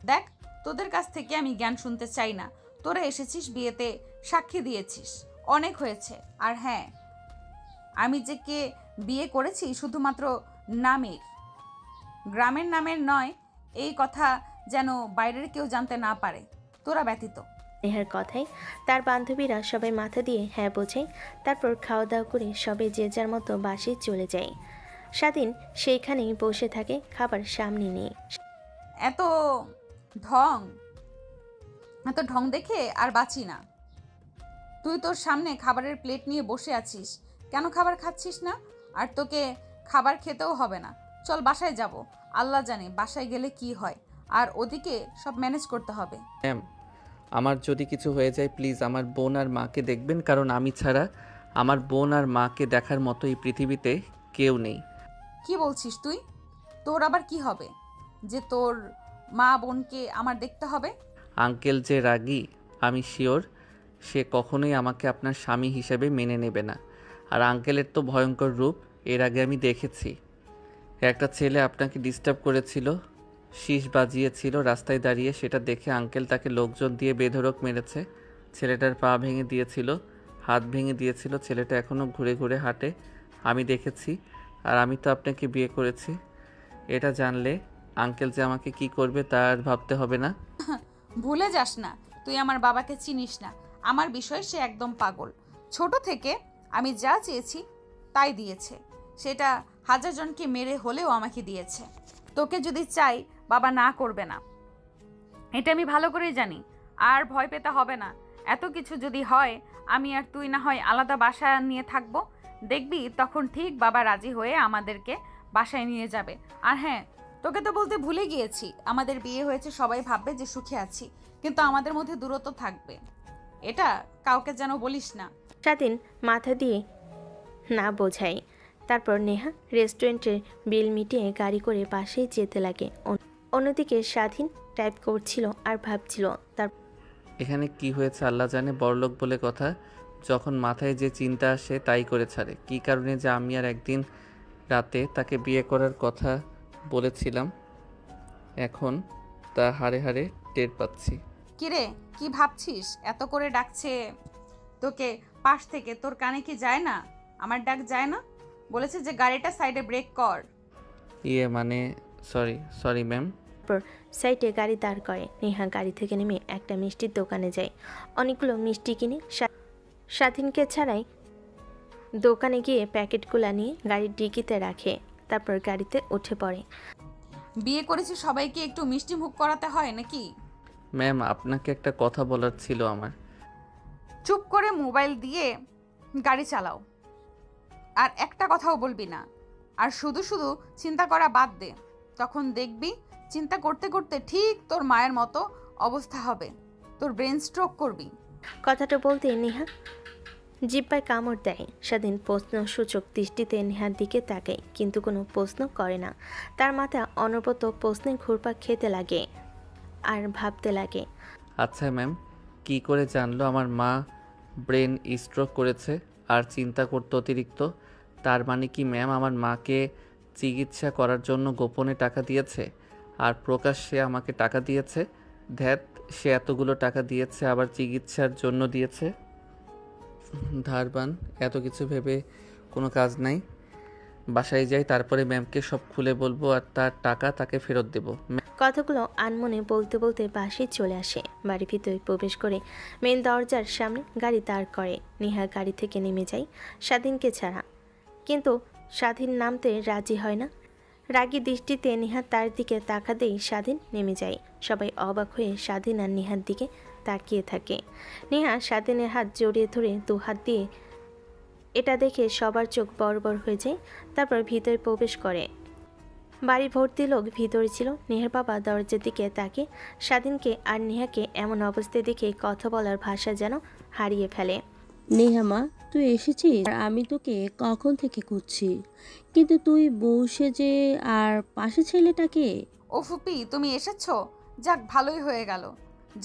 দেখ, তোদের কাছ থেকে আমি জ্ঞান শুনতে চাই না। তোরা এসেছিস, বিয়েতে সাক্ষী দিয়েছিস, অনেক হয়েছে। আর হ্যাঁ, আমি যে কে বিয়ে করেছি শুধুমাত্র নামের, গ্রামের নামের নয়, এই কথা যেন বাইরের কেউ জানতে না পারে, তোরা ব্যতীত। নেহার কথায় তার বান্ধবীরা সবাই মাথা দিয়ে হ্যাঁ বোঝায়। তারপর খাওয়া দাওয়া করে সবাই যে যার মতো বাসে চলে যায়। স্বাধীন সেইখানেই বসে থাকে খাবার সামনে নিয়ে। এত ঢং, এত ঢং দেখে আর বাঁচি না। তুই তোর সামনে খাবারের প্লেট নিয়ে বসে আছিস, কেন খাবার খাচ্ছিস না? আর তোকে খাবার খেতেও হবে না, চল বাসায় যাব। আল্লাহ জানে বাসায় গেলে কি হয়, আর ওদিকে সব ম্যানেজ করতে হবে। ম্যাম, আমার যদি কিছু হয়ে যায় প্লিজ আমার বোন আর মাকে দেখবেন, কারণ আমি ছাড়া আমার বোন আর মাকে দেখার মতো এই পৃথিবীতে কেউ নেই। কি বলছিস তুই? তোর আবার কি হবে যে তোর মা বোনকে আমার দেখতে হবে? আঙ্কেল যে রাগী আমি শিওর সে কখনোই আমাকে আপনার স্বামী হিসেবে মেনে নেবে না। আর আঙ্কেলের তো ভয়ঙ্কর রূপ এর আগে আমি দেখেছি। একটা ছেলে আপনাকে ডিস্টার্ব করেছিল, শীষ বাজিয়েছিল রাস্তায় দাঁড়িয়ে, সেটা দেখে আঙ্কেল তাকে লোকজন দিয়ে বেধড়ক মেরেছে। ছেলেটার পা ভেঙে দিয়েছিল, হাত ভেঙে দিয়েছিল, ছেলেটা এখনও ঘুরে ঘুরে হাঁটে, আমি দেখেছি। আর আমি তো আপনাকে বিয়ে করেছি, এটা জানলে আঙ্কেল যে আমাকে কি করবে তার ভাবতে হবে না। ভুলে যাস না, তুই আমার বাবাকে চিনিস না। আমার বিষয়ে সে একদম পাগল। ছোট থেকে আমি যা চেয়েছি তাই দিয়েছে, সেটা 1000 জনকে মেরে হলেও আমাকে দিয়েছে। তোকে যদি চাই বাবা না করবে না, এটা আমি ভালো করেই জানি। আর ভয় পেতে হবে না। এত কিছু যদি হয়, আমি আর তুই না হয় আলাদা বাসা নিয়ে থাকবো, দেখবি তখন ঠিক বাবা রাজি হয়ে আমাদেরকে বাসায় নিয়ে যাবে। আর হ্যাঁ, তোকে তো বলতে ভুলে গিয়েছি, আমাদের বিয়ে হয়েছে সবাই ভাববে যে সুখে আছি, কিন্তু আমাদের মধ্যে দূরত্ব থাকবে, এটা কাউকে যেন বলিস না। স্বাধীন মাথা দিয়ে না বোঝায়। তারপর নেহা রেস্টুরেন্টের বিল মিটিয়ে গাড়ি করে পাশেই যেতে লাগে। অন্যদিকে স্বাধীন টাইপ করছিল আর ভাবছিল তার এখানে কি হয়েছে আল্লাহ জানে, বড়লোক বলে কথা, যখন মাথায় যে চিন্তা আসে তাই করে ছাড়ে। কী কারণে যে আমি আর একদিন রাতে তাকে বিয়ে করার কথা বলেছিলাম, এখন তা হাড়ে হাড়ে টের পাচ্ছি। কিরে, কি ভাবছিস? এত করে ডাকছে তোকে পাশ থেকে, তোর কানে কি যায় না? আমার ডাক যায় না? বলেছে যে গাড়িটা সাইডে ব্রেক কর। মানে সরি ম্যাম। সাইডে গাড়ি দাঁড় করে। নেহা গাড়ি থেকে নেমে একটা মিষ্টির দোকানে যায়। অনেকগুলো মিষ্টি কিনে স্বাধীনকে ছাড়াই দোকানে গিয়ে প্যাকেটগুলো নিয়ে গাড়ির ডিকিতে রাখে। তারপর গাড়িতে উঠে পড়ে। বিয়ে করেছি সবাইকে একটু মিষ্টি মুখ করাতে হয় নাকি? ম্যাম, আপনাকে একটা কথা বলার ছিল আমার। চুপ করে মোবাইল দিয়ে গাড়ি চালাও, আর একটা কথাও বলবি না। আর শুধু শুধু চিন্তা করা বাদ দে, তখন দেখবি চিন্তা করতে করতে ঠিক তোর মায়ের মতো অবস্থা হবে, তোর ব্রেন স্ট্রোক করবি। কথাটা বলতে নেহা জিব্বায় কামড় দেয়। স্বাধীন প্রশ্নসূচক দৃষ্টিতে নেহার দিকে তাকায়, কিন্তু কোনো প্রশ্ন করে না। তার মাথা অনবরত প্রশ্নে ঘুরপাক খেতে লাগে আর ভাবতে লাগে। আচ্ছা ম্যাম, কি করে জানলো আমার মা ব্রেন স্ট্রোক করেছে আর চিন্তা করতে অতিরিক্ত? তার মানে কি ম্যাম আমার মাকে চিকিৎসা করার জন্য গোপনে টাকা দিয়েছে আর প্রকাশ্যে আমাকে টাকা দিয়েছে? ধ্যাত, সে এতগুলো টাকা দিয়েছে আবার চিকিৎসার জন্য দিয়েছে। ধারবান, এত কিছু ভেবে কোনো কাজ নাই। বাসায় যাই, তারপরে ম্যামকে সব খুলে বলবো আর তার টাকা তাকে ফেরত দেবো। কথাগুলো আনমনে বলতে বলতে বাসে চলে আসে। বাড়ির ভিতরে প্রবেশ করে মেন দরজার সামনে গাড়ি দাঁড় করে। নেহা গাড়ি থেকে নেমে যায় স্বাধীনকে ছাড়া, কিন্তু স্বাধীন নামতে রাজি হয় না। রাগী দৃষ্টিতে নেহা তার দিকে তাকাতেই স্বাধীন নেমে যায়। সবাই অবাক হয়ে স্বাধীন আর নেহার দিকে তাকিয়ে থাকে। নেহা স্বাধীনের হাত জড়িয়ে ধরে দু হাত দিয়ে, এটা দেখে সবার চোখ বড় বড় হয়ে যায়। তারপর ভিতরে প্রবেশ করে। বাড়ি ভর্তি লোক ভিতরে ছিল। নেহার বাবা দরজার দিকে তাকিয়ে স্বাধীনকে আর নেহাকে এমন অবস্থায় দেখে কথা বলার ভাষা যেন হারিয়ে ফেলে। নেহা মা, তুই এসেছিস? আর আমি তোকে কখন থেকে খুঁজছি, কিন্তু তুই বউ সেজে, আর পাশে ছেলেটাকে? ও ফুপি, তুমি এসেছো? যাক, ভালোই হয়ে গেল।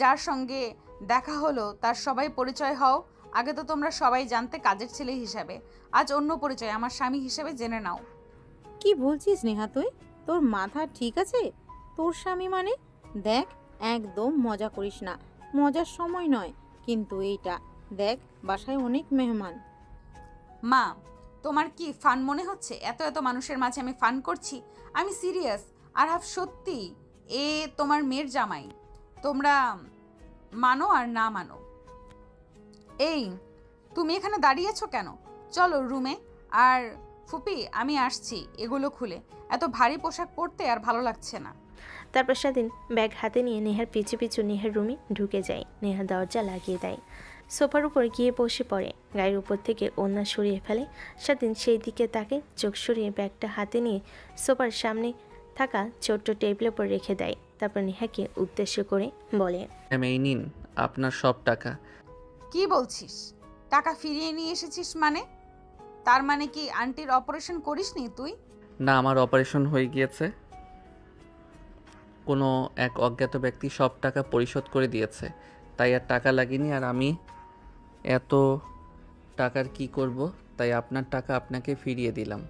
যার সঙ্গে দেখা হলো তার সবাই পরিচয় হও। আগে তো তোমরা সবাই জানতে কাজের ছেলে হিসাবে, আজ অন্য পরিচয় আমার স্বামী হিসেবে জেনে নাও। কি বলছিস নেহা তুই? তোর মাথা ঠিক আছে? তোর স্বামী মানে? দেখ, একদম মজা করিস না, মজার সময় নয় কিন্তু এইটা। দেখ, বাসায় অনেক মেহমান। মা, তোমার কি ফান মনে হচ্ছে? এত এত মানুষের মাঝে আমি ফান করছি? আমি সিরিয়াস। আর সত্যি এ তোমার মেয়ের জামাই। তোমরা মানো আর না মানো। এই, তুমি এখানে দাঁড়িয়েছো কেন? চলো রুমে। আর ফুপি, আমি আসছি। এগুলো খুলে, এত ভারী পোশাক পরতে আর ভালো লাগছে না। তারপর স্বাধীন ব্যাগ হাতে নিয়ে নেহার পিছু পিছু নেহার রুমে ঢুকে যায়। নেহা দরজা লাগিয়ে দেয়। সোফার উপর গিয়ে বসে পড়ে। গায়ের উপর থেকে ওড়না সরিয়ে ফেলে। স্বাধীন সেই দিকে তাকে চোখ সরিয়ে ব্যাগটা হাতে নিয়ে সোফার সামনে থাকা ছোট্ট টেবিলের উপর রেখে দেয়। তারপর নেহাকে উদ্দেশ্য করে বলে, ম্যাম, এই নিন আপনার সব টাকা। কি বলছিস? টাকা ফিরিয়ে নিয়ে এসেছিস মানে? তার মানে কি আন্টির অপারেশন করিসনি তুই? না, আমার অপারেশন হয়ে গিয়েছে। কোনো এক অজ্ঞাত ব্যক্তি সব টাকা পরিশোধ করে দিয়েছে, তাই আর টাকা লাগেনি। আর আমি এত টাকার কি করব, তাই আপনার টাকা আপনাকে ফিরিয়ে দিলাম।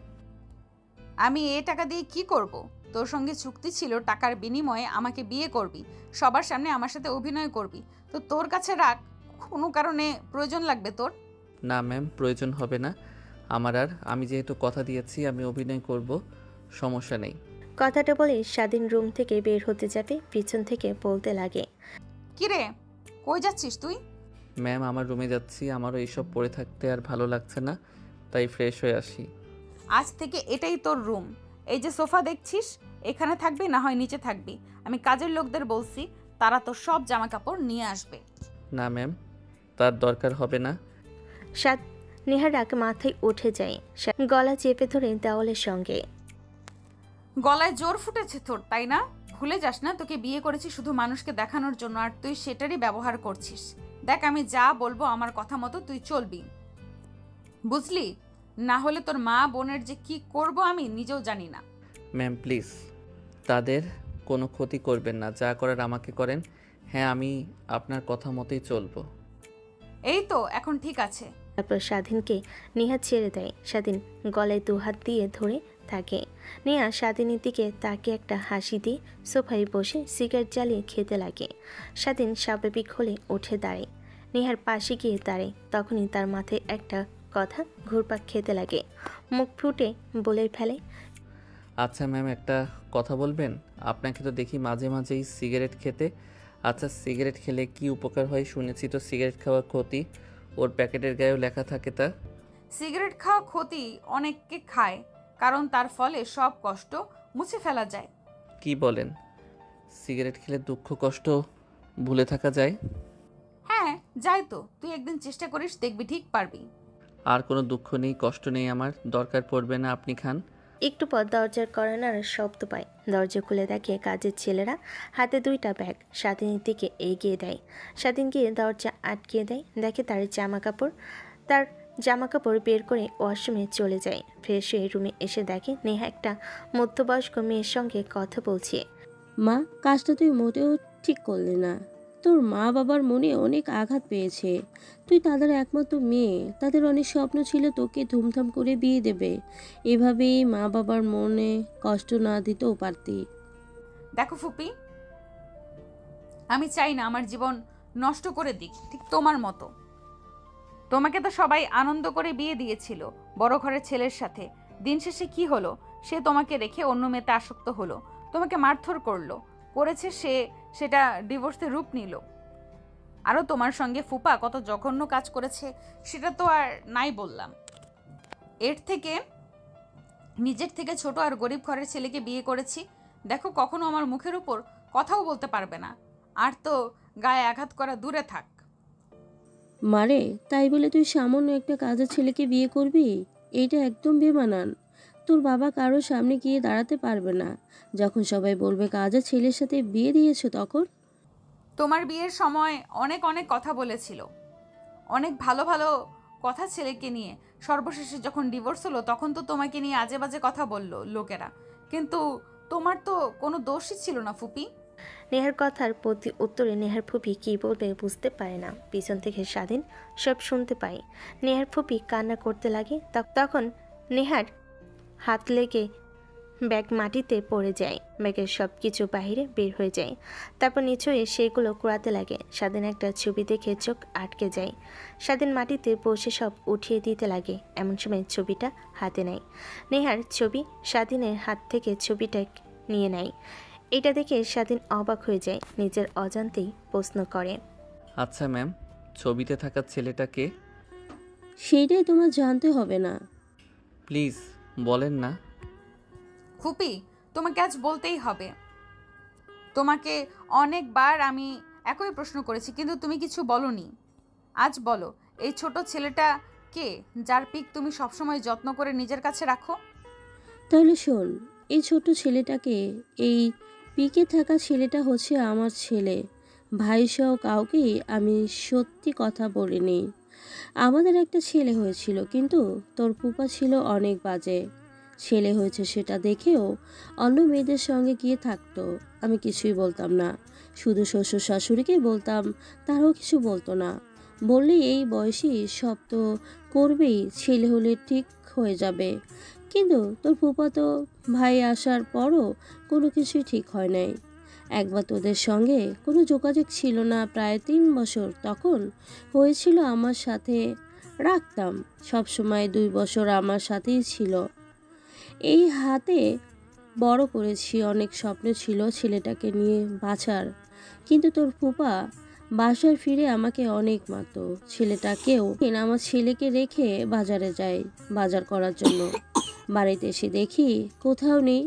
আমি এ টাকা দিয়ে কি করব? তোর সঙ্গে চুক্তি ছিল টাকার বিনিময়ে আমাকে বিয়ে করবি, সবার সামনে আমার সাথে অভিনয় করবি। তো তোর কাছে রাখ। কোনো কারণে প্রয়োজন লাগবে তোর? না ম্যাম, প্রয়োজন হবে না আমার। আর আমি যেহেতু কথা দিয়েছি আমি অভিনয় করব, সমস্যা নেই। কথাটা বলে স্বাধীন রুম থেকে বের হতে যাবে, পিছন থেকে বলতে লাগে, কিরে, কই যাচ্ছিস তুই? ম্যাম, আমার রুমে যাচ্ছি। আমারও এইসব পড়ে থাকতে আর ভালো লাগছে না, তাই ফ্রেশ হয়ে আসি। আজ থেকে এটাই তোর রুম। এই যে সোফা দেখছিস, এখানে থাকবি, না হয় নিচে থাকবি। আমি কাজের লোকদের বলছি, তারা তো সব জামা কাপড় নিয়ে আসবে। না ম্যাম, তার দরকার হবে না। নেহার রাগ মাথায় উঠে যায়। গলা চেপে ধরে দেওয়ালের সঙ্গে। গলায় জোর ফুটেছে তোর, তাই না? ভুলে যাস না তোকে বিয়ে করেছি শুধু মানুষকে দেখানোর জন্য, আর তুই সেটারই ব্যবহার করছিস। দেখ, আমি যা বলবো আমার কথা মতো তুই চলবি, বুঝলি? না হলে তোর মা বোনের যে কি করব আমি নিজেও জানি না। ম্যাম প্লিজ, তাদের কোনো ক্ষতি করবেন না, যা করার আমাকে করেন। হ্যাঁ, আমি আপনার কথা মতোই চলবো। এই তো, এখন ঠিক আছে। তারপর স্বাধীনকে নেহা ছেড়ে দেয়। স্বাধীন গলায় দুহাত দিয়ে ধরে থাকে। নেহা স্বাধীনের দিকে তাকে একটা হাসি দিয়ে সোফায় বসে সিগারেট জ্বালিয়ে খেতে লাগে। স্বাধীন স্বাভাবিক হলে উঠে দাঁড়ায়। নেহার পাশে গিয়ে দাঁড়ায়। তখনই তার মাথায় একটা কথা ঘুরপাক খেতে লাগে। মুখ ফুটে বলে ফেলে, আচ্ছা ম্যাম, একটা কথা বলবেন? আপনাকে তো দেখি মাঝে মাঝেই সিগারেট খেতে। আচ্ছা, সিগারেট খেলে কি উপকার হয়? শুনেছি তো সিগারেট খাওয়া ক্ষতি, ওর প্যাকেটের গায়েও লেখা থাকে তা। সিগারেট খাওয়া ক্ষতি অনেককে খায়, কারণ তার ফলে সব কষ্ট মুছে ফেলা যায়। কি বলেন? সিগারেট খেলে দুঃখ কষ্ট ভুলে থাকা যায়? হ্যাঁ যাই তো, তুই একদিন চেষ্টা করিস, দেখবি ঠিক পারবি। আর কোনো দুঃখ নেই, কষ্ট নেই, আমার দরকার পড়বে না আপনি খান। একটু পর দরজার করানার শব্দ পায়। দরজা খুলে দেখে কাজের ছেলেরা হাতে 2টা ব্যাগ স্বাধীনের দিকে এগিয়ে দেয়। স্বাধীন গিয়ে দরজা আটকিয়ে দেয়। দেখে তার জামা কাপড় বের করে ওয়াশরুমে চলে যায়। ফ্রেশ হয়ে রুমে এসে দেখে নেহা একটা মধ্যবয়স্ক মেয়ের সঙ্গে কথা বলছে। মা, কাজটা তুই মোটেও ঠিক করলি না। তোর মা বাবার মনে অনেক আঘাত পেয়েছে। তুই তাদের একমাত্র মেয়ে, তাদের অনেক স্বপ্ন ছিল তোকে ধুমধাম করে বিয়ে দেবে। এভাবেই মা বাবার মনে কষ্ট না দিতেও পারতি। দেখো ফুপি, আমি চাই না আমার জীবন নষ্ট করে দিক ঠিক তোমার মতো। তোমাকে তো সবাই আনন্দ করে বিয়ে দিয়েছিল বড় ঘরের ছেলের সাথে। দিন শেষে কি হলো? সে তোমাকে রেখে অন্য মেয়েতে আসক্ত হলো, তোমাকে মারধর করেছে, সেটা ডিভোর্সের রূপ নিল। আরও তোমার সঙ্গে ফুপা কত জঘন্য কাজ করেছে সেটা তো আর নাই বললাম। এর থেকে নিজের থেকে ছোট আর গরিব ঘরের ছেলেকে বিয়ে করেছি। দেখো, কখনো আমার মুখের উপর কথাও বলতে পারবে না। আর তো গায়ে আঘাত করা দূরে থাক। মারে, তাই বলে তুই সামান্য একটা কাজের ছেলেকে বিয়ে করবি? এইটা একদম বেমানান। তোর বাবা কারোর সামনে গিয়ে দাঁড়াতে পারবে না। যখন সবাই বলবে কাজের ছেলের সাথে বিয়ে দিয়েছো, তখন তোমার বিয়ের সময় অনেক অনেক কথা বলেছিল, অনেক ভালো ভালো কথা ছেলেকে নিয়ে। সর্বশেষে যখন ডিভোর্স হলো তখন তো তোমাকে নিয়ে আজে বাজে কথা বললো লোকেরা, কিন্তু তোমার তো কোনো দোষই ছিল না ফুপি। নেহার কথার প্রতি উত্তরে নেহার ফুপি কী বলবে বুঝতে পারে না। পিছন থেকে স্বাধীন সব শুনতে পায়। নেহার ফুপি কান্না করতে লাগে। তখন নেহার হাত লেগে ব্যাগ মাটিতে পড়ে যায়। ব্যাগের সব কিছু বাহিরে বের হয়ে যায়। তারপর নিচু হয়ে সেগুলো কুড়াতে লাগে। স্বাধীন একটা ছবি দেখে চোখ আটকে যায়। স্বাধীন মাটিতে বসে সব উঠিয়ে দিতে লাগে। এমন সময় ছবিটা হাতে নেয়। নেহার ছবি স্বাধীনের হাত থেকে ছবিটা নিয়ে নেয়। এটা দেখে স্বাধীন অবাক হয়ে যায়। নিজের অজান্তেই প্রশ্ন করে, আচ্ছা ম্যাম, ছবিতে থাকা ছেলেটাকে? সেইটাই তোমার জানতে হবে না। প্লিজ বলেন না। ফুপি, তোমাকে আজ বলতেই হবে। তোমাকে অনেকবার আমি একই প্রশ্ন করেছি, কিন্তু তুমি কিছু বলনি। আজ বলো, এই ছোট ছেলেটা কে, যার পিক তুমি সবসময় যত্ন করে নিজের কাছে রাখো? তাহলে শোন, এই ছোট ছেলেটাকে, এই পিকে থাকা ছেলেটা হচ্ছে আমার ছেলে। ভাইসহ কাউকেই আমি সত্যি কথা বলিনি। আমাদের একটা ছেলে হয়েছিল, কিন্তু তোর ফুপা ছিল অনেক বাজে। ছেলে হয়েছে সেটা দেখেও অন্য মেয়েদের সঙ্গে গিয়ে থাকতো। আমি কিছুই বলতাম না, শুধু শ্বশুর শাশুড়িকেই বলতাম, তারাও কিছু বলতো না। বললেই এই বয়সী সব তো করবেই, ছেলে হলে ঠিক হয়ে যাবে। কিন্তু তোর ফুফাতো ভাই আসার পরও কোনো কিছুই ঠিক হয় নাই। একবার তোদের সঙ্গে কোনো যোগাযোগ ছিল না প্রায় 3 বছর। তখন হয়েছিল আমার সাথে, রাখতাম সব সময়। 2 বছর আমার সাথেই ছিল। এই হাতে বড় করেছি, অনেক স্বপ্ন ছিল ছেলেটাকে নিয়ে বাঁচার। কিন্তু তোর ফুপা বাসায় ফিরে আমাকে অনেক মারতো। ছেলেটাকেও আমার ছেলেকে রেখে বাজারে যাই বাজার করার জন্য। বাড়িতে এসে দেখি কোথাও নেই।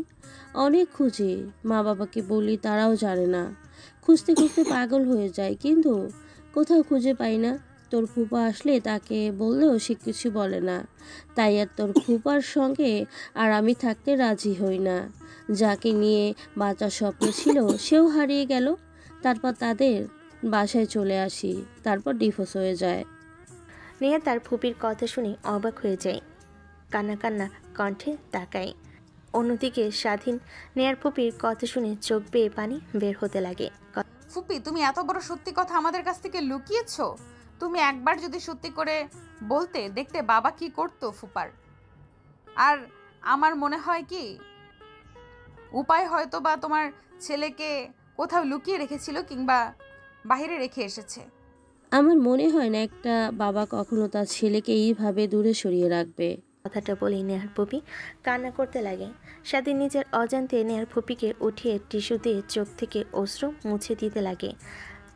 অনেক খুঁজি, মা বাবাকে বলি, তারাও জানে না। খুঁজতে খুঁজতে পাগল হয়ে যায়, কিন্তু কোথাও খুঁজে পাই না। তোর ফুপা আসলে তাকে বললেও সে কিছু বলে না। তাই আর তোর ফুপার সঙ্গে আর আমি থাকতে রাজি হই না। যাকে নিয়ে বাঁচার স্বপ্ন ছিল সেও হারিয়ে গেল। তারপর তাদের বাসায় চলে আসি, তারপর ডিভোর্স হয়ে যায়। নেহা তার ফুপির কথা শুনে অবাক হয়ে যায়। কান্না কান্না কণ্ঠে তাকায়। অন্যদিকে স্বাধীন নেহার ফুপির কথা শুনে চোখ বেয়ে পানি বের হতে লাগে। ফুপি, তুমি এত বড় সত্যি কথা আমাদের কাছ থেকে লুকিয়েছো? তুমি একবার যদি সত্যি করে বলতে, দেখতে বাবা কি করতো ফুপার। আর আমার মনে হয় কি উপায় হয়তো বা তোমার ছেলেকে কোথাও লুকিয়ে রেখেছিল, কিংবা বাইরে রেখে এসেছে। আমার মনে হয় না একটা বাবা কখনো তার ছেলেকে এইভাবে দূরে সরিয়ে রাখবে। কথাটা বলেই নেহার ফুপি কান্না করতে লাগে। স্বাধীন নিজের অজান্তে নেহার ফুপিকে উঠিয়ে টিস্যু দিয়ে চোখ থেকে অশ্রু মুছে দিতে লাগে।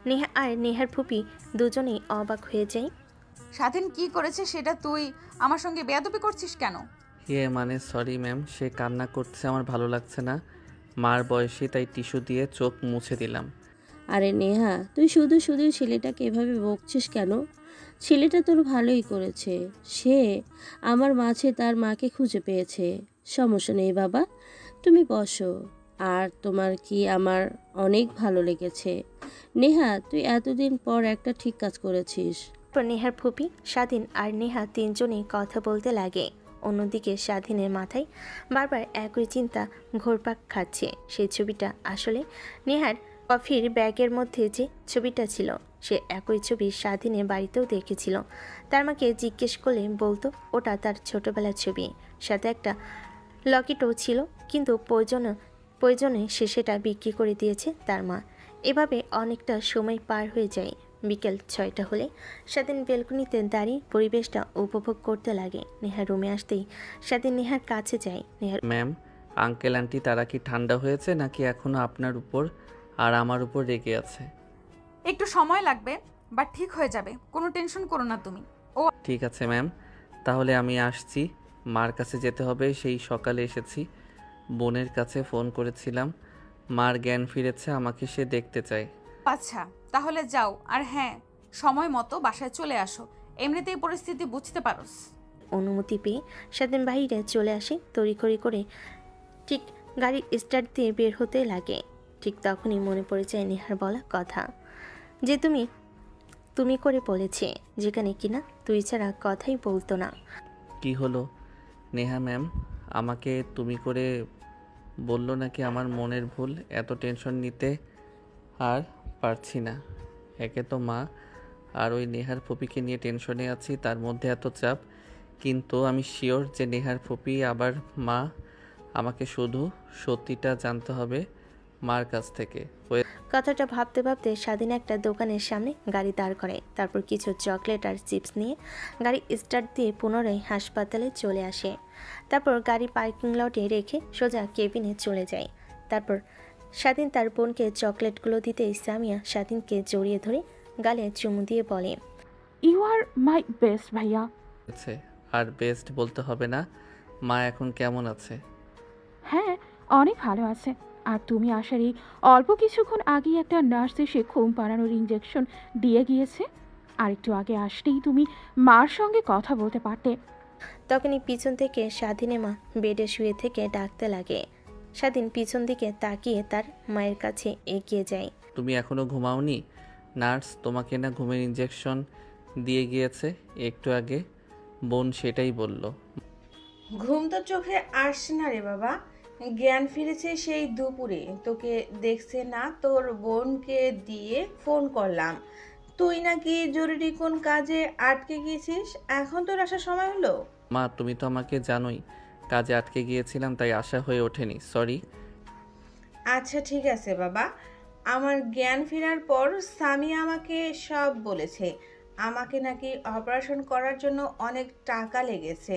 নেহা আর নেহার ফুপি দুজনেই অবাক হয়ে যায়। স্বাধীন কি করেছে সেটা তুই আমার সঙ্গে বেয়াদবি করছিস কেন? মানে সরি ম্যাম, সে কান্না করছে, আমার ভালো লাগছে না। মার বয়সী, তাই টিস্যু দিয়ে চোখ মুছে দিলাম। আরে নেহা, তুই শুধু শুধু ছেলেটাকে এভাবে বকছিস কেন? ছেলেটা তোর ভালোই করেছে। সে আমার মাঝে তার মাকে খুঁজে পেয়েছে। সমস্যা নেই বাবা, তুমি বসো। আর তোমার কি আমার অনেক ভালো লেগেছে। নেহা, তুই এতদিন পর একটা ঠিক কাজ করেছিস। তারপর নেহার ফুপি, স্বাধীন আর নেহা তিনজনেই কথা বলতে লাগে। অন্যদিকে স্বাধীনের মাথায় বারবার একই চিন্তা ঘোরপাক খাচ্ছে। সেই ছবিটা আসলে নেহার কফির ব্যাগের মধ্যে যে ছবিটা ছিল, সে একই ছবি স্বাধীনের বাড়িতেও দেখেছিল। তার মাকে জিজ্ঞেস করলে বলতো ওটা তার ছোটবেলার ছবি, সাথে একটা লকেটও ছিল, কিন্তু প্রয়োজনে সে সেটা বিক্রি করে দিয়েছে তার মা। এভাবে অনেকটা সময় পার হয়ে যায়। বিকেল 6টা হলে স্বাধীন বেলকনিতে দাঁড়িয়ে পরিবেশটা উপভোগ করতে লাগে। নেহার রুমে আসতেই স্বাধীন নেহার কাছে যায়। নেহার ম্যাম, আঙ্কেল আন্টি তারা কি ঠান্ডা হয়েছে নাকি এখনও আপনার উপর আর আমার উপর রেগে আছে? একটু সময় লাগবে, বাট ঠিক হয়ে যাবে, কোনো টেনশন করো না তুমি। ঠিক আছে ম্যাম, তাহলে আমি আসছি। মার কাছে যেতে হবে, সেই সকালে এসেছি। বোনের কাছে ফোন করেছিলাম, মার জ্ঞান ফিরেছে, আমাকে সে দেখতে চায়। আচ্ছা তাহলে যাও, আর হ্যাঁ, সময় মতো বাসায় চলে আসো, এমনিতেই পরিস্থিতি বুঝতে পারোস। অনুমতি পেয়ে স্বাধীন বাহিরে চলে আসে তড়িঘড়ি করে। ঠিক গাড়ির স্টার্ট দিয়ে বের হতে লাগে। ঠিক তখনই মনে পড়ে যায় নেহার বলা কথা, যে তুমি করে বলেছে, যেখানে কিনা তুই ছাড়া কথাই বলতো না। কি হলো নেহা ম্যাম, আমাকে তুমি করে বললো নাকি? আমার মনের ভুল, এত টেনশন নিতে আর পারছি না। একে তো মা আর ওই নেহার ফুপিকে নিয়ে টেনশনে আছি, তার মধ্যে এত চাপ। কিন্তু আমি শিওর যে নেহার ফুপি আবার মা। আমাকে শুধু সত্যিটা জানতে হবে মার কাছ থেকে। কথাটা ভাবতে ভাবতে স্বাধীন একটা দোকানের সামনে গাড়ি দাঁড় করে। তারপর কিছু চকলেট আর চিপস নিয়ে গাড়ি স্টার্ট দিয়ে পুনরায় হাসপাতালে চলে আসে। তারপর গাড়ি পার্কিং লটে রেখে সোজা কেবিনে চলে যায়। তারপর স্বাধীন তার বোনকে চকলেটগুলো দিতে সামিয়া স্বাধীনকে জড়িয়ে ধরে গালে চুমু দিয়ে বলে, ইউ আর মাই বেস্ট ভাইয়া। আর বেস্ট বলতে হবে না। মা এখন কেমন আছে? হ্যাঁ, অনেক ভালো আছে। আর তুমি আসার এই অল্প কিছুক্ষণ আগেই একটা নার্স এসে ঘুম পাড়ানোর ইঞ্জেকশন দিয়ে গিয়েছে। আর একটু আগে আসলেই তুমি মার সঙ্গে কথা বলতে পারতে। তখনই পিছন থেকে স্বাধীনের মা বেডে শুয়ে থেকে ডাকতে লাগে। স্বাধীন পিছন দিকে তাকিয়ে তার মায়ের কাছে এগিয়ে যায়। তুমি এখনো ঘুমাওনি? নার্স তোমাকে না ঘুমের ইঞ্জেকশন দিয়ে গিয়েছে একটু আগে? বোন সেটাই বলল। ঘুম তো চোখে আসছে না রে বাবা, জ্ঞান ফিরেছে সেই দুপুরে। তোকে দেখছে না, তোর বোনকে দিয়ে ফোন করলাম, তুই নাকি জরুরি কোন কাজে আটকে গিয়েছিস। এখন তোর আসার সময় হলো? মা তুমি তো আমাকে জানোই, কাজে আটকে গিয়েছিলাম তাই আশা হয়ে ওঠেনি, সরি। আচ্ছা ঠিক আছে বাবা, আমার জ্ঞান ফেরার পর সামিয়া আমাকে সব বলেছে। আমাকে নাকি অপারেশন করার জন্য অনেক টাকা লেগেছে।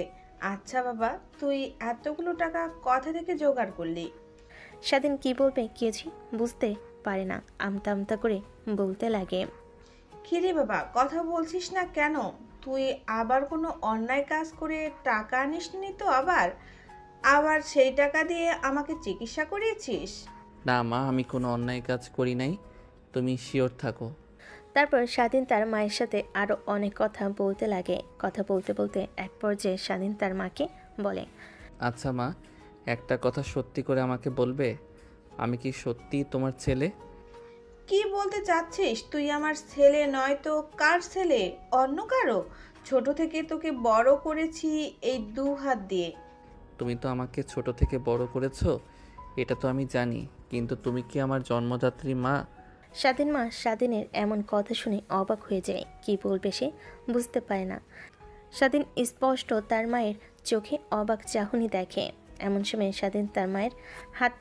আচ্ছা বাবা, তুই এতগুলো টাকা কোথা থেকে জোগাড় করলি? স্বাধীন কি বলবে কিছু বুঝতে পারে না, আমতা আমতা করে বলতে লাগে, কিরে বাবা, কথা বলছিস না কেন? তুই আবার কোনো অন্যায় কাজ করে টাকা আনিসনি তো? আবার সেই টাকা দিয়ে আমাকে চিকিৎসা করিয়েছিস? না মা, আমি কোনো অন্যায় কাজ করি নাই, তুমি শিওর থাকো। তারপর স্বাধীন তার মায়ের সাথে আরও অনেক কথা বলতে লাগে। কথা বলতে বলতে এক পর্যায়ে স্বাধীন তার মাকে বলে, আচ্ছা মা, একটা কথা সত্যি করে আমাকে বলবে, আমি কি সত্যি তোমার ছেলে? কি বলতে চাচ্ছিস? তুই আমার ছেলে নয় তো কার ছেলে? অন্য কারো? ছোট থেকে তোকে বড় করেছি এই 2 হাত দিয়ে। তুমি তো আমাকে ছোট থেকে বড় করেছো, এটা তো আমি জানি, কিন্তু তুমি কি আমার জন্মদাত্রী মা? স্বাধীন মা স্বাধীনের এমন কথা শুনে অবাক হয়ে যায়। কি বলবে সে বুঝতে পারে না। স্বাধীন স্পষ্ট তার মায়ের চোখে অবাক চাহনি দেখে। এমন সময় স্বাধীন তার মায়ের হাত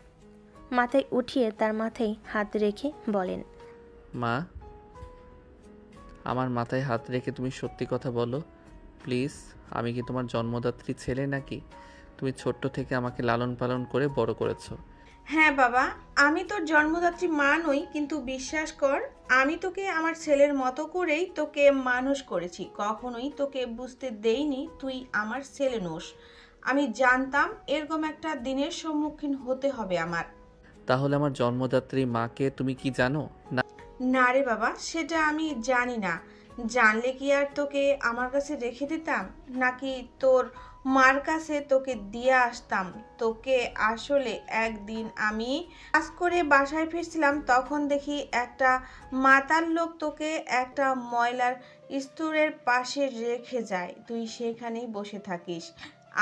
মাথায় উঠিয়ে তার মাথায় হাত রেখে বলেন, মা, আমার মাথায় হাত রেখে তুমি সত্যি কথা বলো প্লিজ। আমি কি তোমার জন্মদাত্রী ছেলে নাকি? তুমি ছোট্ট থেকে আমাকে লালন পালন করে বড় করেছো। হ্যাঁ বাবা, আমি তোর জন্মদাত্রী মা নই, কিন্তু বিশ্বাস কর, আমি তোকে আমার ছেলের মতো করেই তোকে মানুষ করেছি। কখনোই তোকে বুঝতে দেইনি তুই আমার ছেলে নোস। আমি জানতাম এরকম একটা দিনের সম্মুখীন হতে হবে আমার। তাহলে আমার জন্মদাত্রী মাকে তুমি কি জানো? না। না রে বাবা, সেটা আমি জানি না। জানলে কি আর তোকে আমার কাছে রেখে দিতাম, নাকি তোর মার কাছে তোকে দিয়ে আসতাম? তোকে আসলে একদিন আমি কাজ করে বাসায় ফিরছিলাম, তখন দেখি একটা মাতাল লোক তোকে একটা ময়লার স্তূপের পাশে রেখে যায়। তুই সেখানেই বসে থাকিস।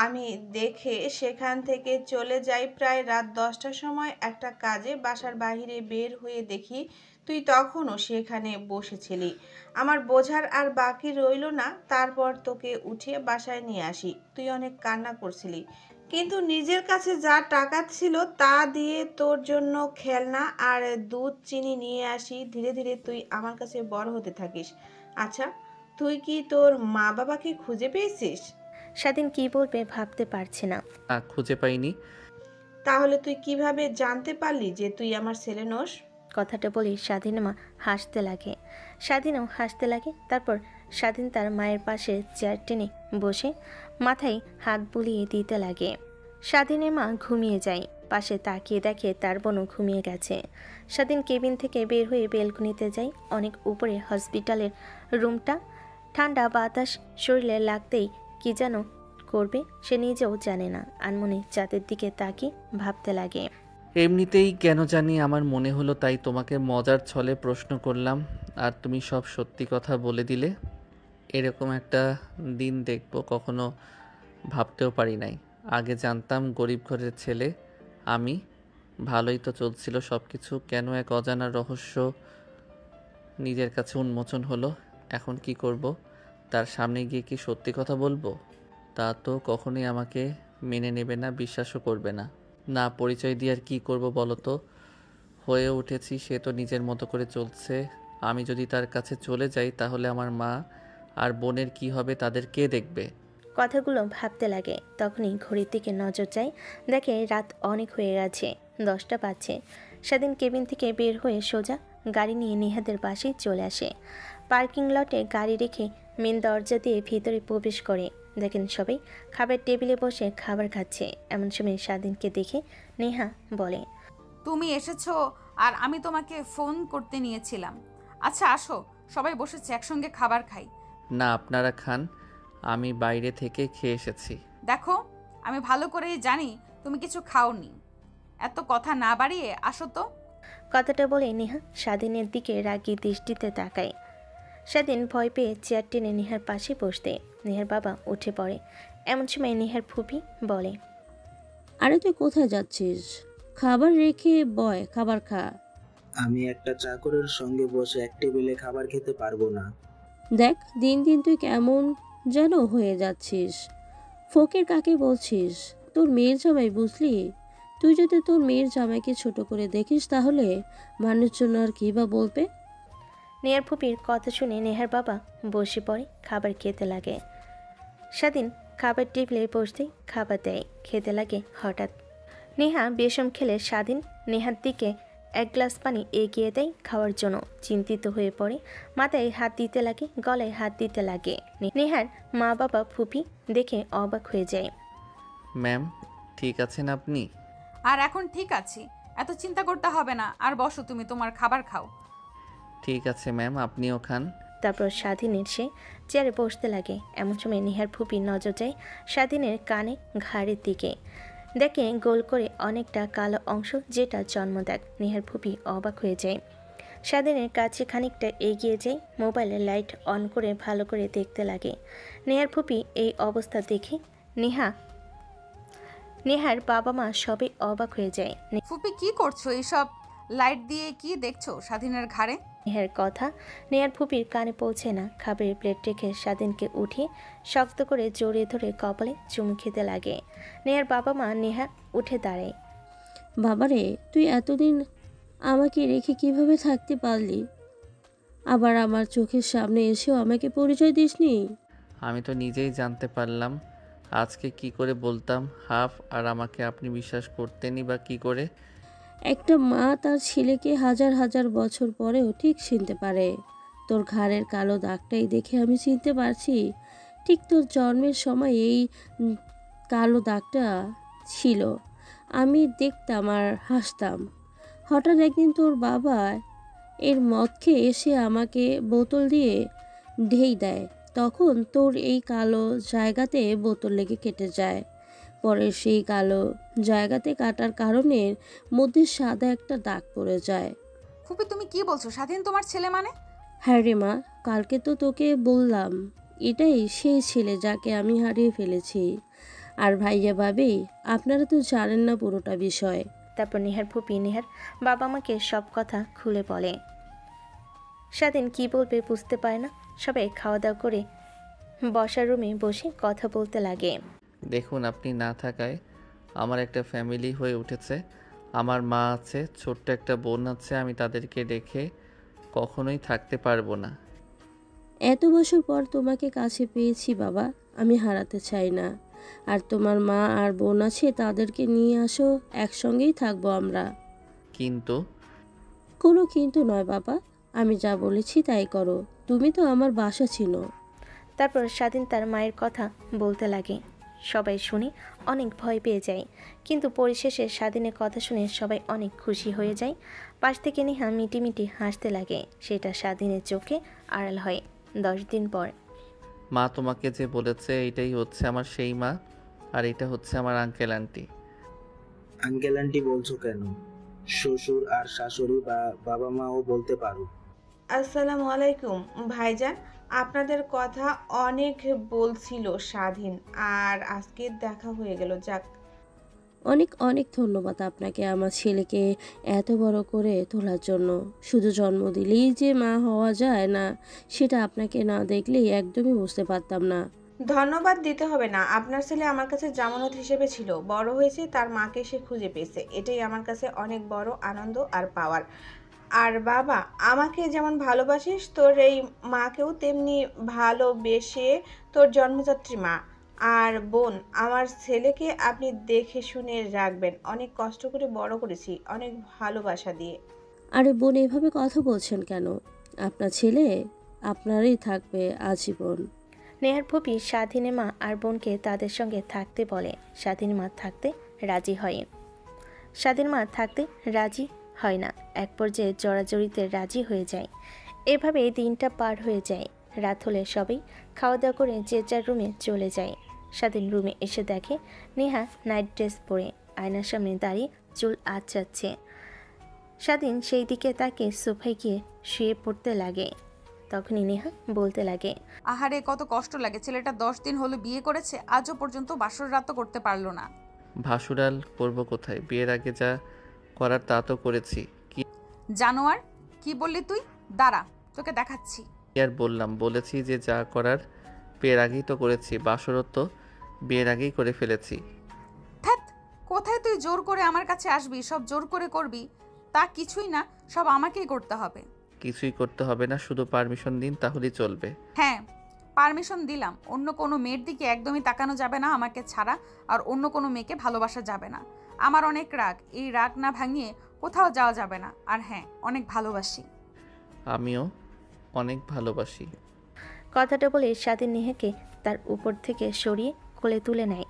আমি দেখে সেখান থেকে চলে যাই। প্রায় রাত 10টার সময় একটা কাজে বাসার বাইরে বের হয়ে দেখি তুই তখনও সেখানে বসেছিলি। আমার বোঝার আর বাকি রইল না। তারপর তোকে উঠিয়ে বাসায় নিয়ে আসি। তুই অনেক কান্না করছিলি, কিন্তু নিজের কাছে যা টাকা ছিল তা দিয়ে তোর জন্য খেলনা আর দুধ চিনি নিয়ে আসি। ধীরে ধীরে তুই আমার কাছে বড় হতে থাকিস। আচ্ছা, তুই কি তোর মা বাবাকে খুঁজে পেয়েছিস? স্বাধীন কি বলবে ভাবতে পারছে না। খুঁজে পাইনি। তাহলে তুই কিভাবে জানতে পারলি যে তুই আমার ছেলে নোস? কথাটা বলি স্বাধীন মা হাসতে লাগে। স্বাধীনও হাসতে লাগে। তারপর স্বাধীন তার মায়ের পাশে চেয়ার টেনে বসে মাথায় হাত বুলিয়ে দিতে লাগে। স্বাধীনের মা ঘুমিয়ে যায়। পাশে তাকিয়ে দেখে তার বোনও ঘুমিয়ে গেছে। স্বাধীন কেবিন থেকে বের হয়ে বেলকনিতে যায়। অনেক উপরে হসপিটালের রুমটা। ঠান্ডা বাতাস শরীরে লাগতেই কি যেন করবে সে নিজেও জানে না। আনমনে চাঁদের দিকে তাকিয়ে ভাবতে লাগে। এমনিতেই কেন জানি আমার মনে হলো, তাই তোমাকে মজার ছলে প্রশ্ন করলাম আর তুমি সব সত্যি কথা বলে দিলে। এরকম একটা দিন দেখব কখনো ভাবতেও পারি নাই। আগে জানতাম গরিব ঘরের ছেলে আমি। ভালোই তো চলছিল সব কিছু, কেন এক অজানা রহস্য নিজের কাছে উন্মোচন হলো। এখন কি করব? তার সামনে গিয়ে কি সত্যি কথা বলবো? তা তো কখনোই আমাকে মেনে নেবে না, বিশ্বাসও করবে না। না, পরিচয় দিয়ে আর কী করবো বলো তো? হয়ে উঠেছি, সে তো নিজের মতো করে চলছে। আমি যদি তার কাছে চলে যাই তাহলে আমার মা আর বোনের কি হবে, তাদের কে দেখবে? কথাগুলো ভাবতে লাগে। তখনই ঘড়ির দিকে নজর যায়। দেখে রাত অনেক হয়ে গেছে, 10টা বাজছে। সেদিন কেবিন থেকে বের হয়ে সোজা গাড়ি নিয়ে নিহাদের বাসায় চলে আসে। পার্কিং লটে গাড়ি রেখে মেন দরজা দিয়ে ভিতরে প্রবেশ করে। দেখেন সবাই খাবার টেবিলে বসে খাবার খাচ্ছে। এমন সময় স্বাধীনকে দেখে নেহা বলে, তুমি এসেছো আর আমি তোমাকে ফোন করতে নিয়েছিলাম। আচ্ছা আসো, সবাই বসেছে, একসঙ্গে খাবার খাই। না, আপনারা খান, আমি বাইরে থেকে খেয়ে এসেছি। দেখো, আমি ভালো করেই জানি তুমি কিছু খাওনি। এত কথা না বাড়িয়ে আসো তো। কথাটা বলে নেহা স্বাধীনের দিকে রাগী দৃষ্টিতে তাকায়। স্বাধীন ভয় পেয়ে চেয়ার টেনে নেহার পাশে বসতে। নেহার বাবা উঠে পড়ে। এমন সময় নেহার ফুপি বলে, আরে তুই কোথায় যাচ্ছিস? খাবার রেখে বয়, খাবার খা। আমি একটা চাকরের সঙ্গে বসে এক টেবিলে খাবার খেতে পারবো না। দেখ দিন দিন তুই কেমন যেন হয়ে যাচ্ছিস। ফকির কাকে বলছিস? তোর মেয়ের জামাই, বুঝলি? তুই যদি তোর মেয়ের জামাইকে ছোট করে দেখিস তাহলে মানুষজন আর কি বা বলবে? নেহার ফুপির কথা শুনে নেহার বাবা বসে পড়ে, খাবার খেতে লাগে। স্বাধীন খাবার টেবিলে বসতেই খাবার দেয়, খেতে লাগে। হঠাৎ নেহা বেশম খেলে স্বাধীন নেহার দিকে এক গ্লাস পানি এগিয়ে দেয় খাওয়ার জন্য। চিন্তিত হয়ে পড়ে, মাথায় হাত দিতে লাগে, গলায় হাত দিতে লাগে। নেহার মা বাবা ফুপি দেখে অবাক হয়ে যায়। ম্যাম, ঠিক আছেন আপনি? আর এখন ঠিক আছি, এত চিন্তা করতে হবে না। আর বসো, তুমি তোমার খাবার খাও। ঠিক আছে ম্যাম, আপনিও খান। তারপর স্বাধীনের সে চেয়ারে বসতে লাগে। এমন সময় নেহার ফুপির নজর যায় স্বাধীনের কানে ঘাড়ের দিকে। দেখে গোল করে অনেকটা কালো অংশ, যেটা জন্মদাগ। নেহার ফুপি অবাক হয়ে যায়। স্বাধীনের কাছে খানিকটা এগিয়ে যায়, মোবাইলের লাইট অন করে ভালো করে দেখতে লাগে। নেহার ফুপি এই অবস্থা দেখে নেহার বাবা মা সবাই অবাক হয়ে যায়। ফুপি কি করছো? এইসব লাইট দিয়ে কি দেখছো স্বাধীনের ঘাড়ে? নেহার কথা নেহার ফুপির কানে পৌঁছে না। খাবারের প্লেট রেখে স্বাধীনকে উঠিয়ে শক্ত করে জড়িয়ে ধরে কপালে চুমু খেতে লাগে। নেহার বাবা মা নেহা উঠে দাঁড়ায়। বাবারে, তুই এতদিন আমাকে রেখে কিভাবে থাকতে পারলি? আবার আমার চোখের সামনে এসেও আমাকে পরিচয় দিসনি। আমি তো নিজেই জানতে পারলাম, আজকে কি করে বলতাম হাফ, আর আমাকে আপনি বিশ্বাস করতেনই বা কি করে? একটা মা তার ছেলেকে হাজার হাজার বছর পরেও ঠিক চিনতে পারে। তোর ঘাড়ের কালো দাগটাই দেখে আমি চিনতে পারছি। ঠিক তোর জন্মের সময় এই কালো দাগটা ছিল। আমি দেখতাম আর হাসতাম। হঠাৎ একদিন তোর বাবা এর মদ খেয়ে এসে আমাকে বোতল দিয়ে ঢেই দেয়, তখন তোর এই কালো জায়গাতে বোতল লেগে কেটে যায়। পরে সেই কালো জায়গাতে কাটার কারণে মধ্যে সাদা একটা দাগ পড়ে যায়। ফুপি তুমি কি বলছো? স্বাধীন তোমার ছেলে মানে? হ্যাঁ রে মা, কালকে তো তোকে বললাম এটাই সেই ছেলে যাকে আমি হারিয়ে ফেলেছি। আর ভাইয়া ভাবি, আপনারা তো জানেন না পুরোটা বিষয়। তারপর নেহার ফুপি নেহার বাবা মাকে সব কথা খুলে বলে। স্বাধীন কি বলবে বুঝতে পারে না। সবাই খাওয়া দাওয়া করে বসার রুমে বসে কথা বলতে লাগে। দেখুন, আপনি না থাকায় আমার একটা ফ্যামিলি হয়ে উঠেছে। আমার মা আছে, ছোট্ট একটা বোন আছে, আমি তাদেরকে রেখে কখনোই থাকতে পারবো না। এত বছর পর তোমাকে কাছে পেয়েছি বাবা, আমি হারাতে চাই না। আর তোমার মা আর বোন আছে, তাদেরকে নিয়ে আসো, একসঙ্গেই থাকবো আমরা। কিন্তু কোনো কিন্তু নয় বাবা, আমি যা বলেছি তাই করো, তুমি তো আমার বাসা ছিল। তারপর স্বাধীন তার মায়ের কথা বলতে লাগে। সবাই শুনে অনেক ভয় পেয়ে যায়, কিন্তু পরিশেষে স্বাধীনের কথা শুনে সবাই অনেক খুশি হয়ে যায়। পাশ থেকে নেহা মিটিমিটি হাসতে লাগে। সেটা স্বাধীনের চোখে আড়াল হয়। 10 দিন পর মা তোমাকে যে বলেছে এইটাই হচ্ছে আমার সেই মা, আর এটা হচ্ছে আমার আঙ্কেল আন্টি। আঙ্কেল আন্টি বলছো কেন? শ্বশুর আর শাশুড়ি বা বাবা মাও বলতে পারো। আসসালামু আলাইকুম ভাইজান। আপনাদের কথা অনেক বলছিল স্বাধীন, আর আজকে দেখা হয়ে গেল। যাক, অনেক অনেক ধন্যবাদ আপনাকে আমার ছেলেকে এত বড় করে তোলার জন্য। শুধু জন্ম দিলেই যে মা হওয়া যায় না, সেটা আপনাকে না দেখলেই একদমই বুঝতে পারতাম না। ধন্যবাদ দিতে হবে না। আপনার ছেলে আমার কাছে জামানত হিসেবে ছিল, বড় হয়েছে, তার মাকে সে খুঁজে পেয়েছে, এটাই আমার কাছে অনেক বড় আনন্দ আর পাওয়ার। আর বাবা, আমাকে যেমন ভালোবাসিস, তোর এই মাকেও তেমনি ভালোবেসে তোর জন্মদাত্রী মা। আর বোন, আমার ছেলেকে আপনি দেখে শুনে রাখবেন। অনেক কষ্ট করে বড় করেছি, অনেক ভালোবাসা দিয়ে। আরে বোন, এভাবে কথা বলছেন কেন? আপনার ছেলে আপনারই থাকবে আজীবন। নেহার ফুপি স্বাধীনের মা আর বোনকে তাদের সঙ্গে থাকতে বলে। স্বাধীন মা থাকতে রাজি হয়। স্বাধীন মা থাকতে রাজি হয় না, এক পর্যায়ে জড়াজড়িতে রাজি হয়ে যায়। এভাবে দিনটা পার হয়ে যায়। রাত হলে সবাই খাওয়া দাওয়া করে যে যার রুমে চলে যায়। স্বাধীন রুমে এসে দেখে নেহা নাইট ড্রেস পরে আয়নার সামনে দাঁড়িয়ে চুল আঁচড়াচ্ছে। স্বাধীন সেই দিকে তাকে সোফায় গিয়ে শুয়ে পড়তে লাগে। তখনই নেহা বলতে লাগে, আহারে কত কষ্ট লাগে, ছেলেটা 10 দিন হলো বিয়ে করেছে, আজও পর্যন্ত বাসর রাতও করতে পারলো না। ভাসুরাল করব কোথায়? বিয়ের আগে যা করার তা তো করেছি। কি জানোয়ার, কি বললি তুই? দাঁড়া, তোকে দেখাচ্ছি। আর বললাম, বলেছি যে যা করার বিয়ের আগেই তো করেছি। বাসরত তো বিয়ের আগেই করে ফেলেছি। ধ্যাৎ, কোথায় তুই জোর করে আমার কাছে আসবি? সব জোর করে করবি তা কিছুই না, সব আমাকেই করতে হবে। কিছুই করতে হবে না, শুধু পারমিশন দিন তাহলেই চলবে। হ্যাঁ, পারমিশন দিলাম। অন্য কোনো মেয়ের দিকে একদমই তাকানো যাবে না আমাকে ছাড়া, আর অন্য কোনো মেয়েকে ভালোবাসা যাবে না। আমার অনেক রাগ, এই রাগ না ভাঙিয়ে কোথাও যাওয়া যাবে না। আর হ্যাঁ, অনেক ভালোবাসি। আমিও অনেক ভালোবাসি। কথাটা বলে স্বাধীন নেহাকে তার উপর থেকে সরিয়ে কোলে তুলে নেয়,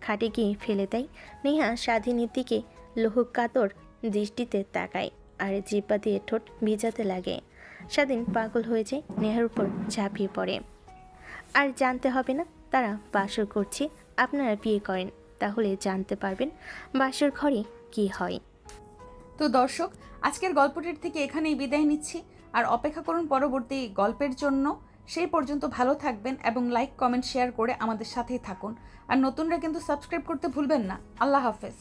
খাটে গিয়ে ফেলে দেয়। নেহা স্বাধীনের দিকে লোহুক কাতর দৃষ্টিতে তাকায় আর জিব্বা দিয়ে ঠোঁট ভিজাতে লাগে। স্বাধীন পাগল হয়ে যায়, নেহার উপর ঝাঁপিয়ে পড়ে। আর জানতে হবে না তারা বাসর করছে, আপনারা বিয়ে করেন, তাহলে জানতে পারবেন বাসর ঘরে কি হয়। তো দর্শক, আজকের গল্পটির থেকে এখানেই বিদায় নিচ্ছি। আর অপেক্ষা করুন পরবর্তী গল্পের জন্য। সেই পর্যন্ত ভালো থাকবেন এবং লাইক কমেন্ট শেয়ার করে আমাদের সাথেই থাকুন। আর নতুনরা কিন্তু সাবস্ক্রাইব করতে ভুলবেন না। আল্লাহ হাফেজ।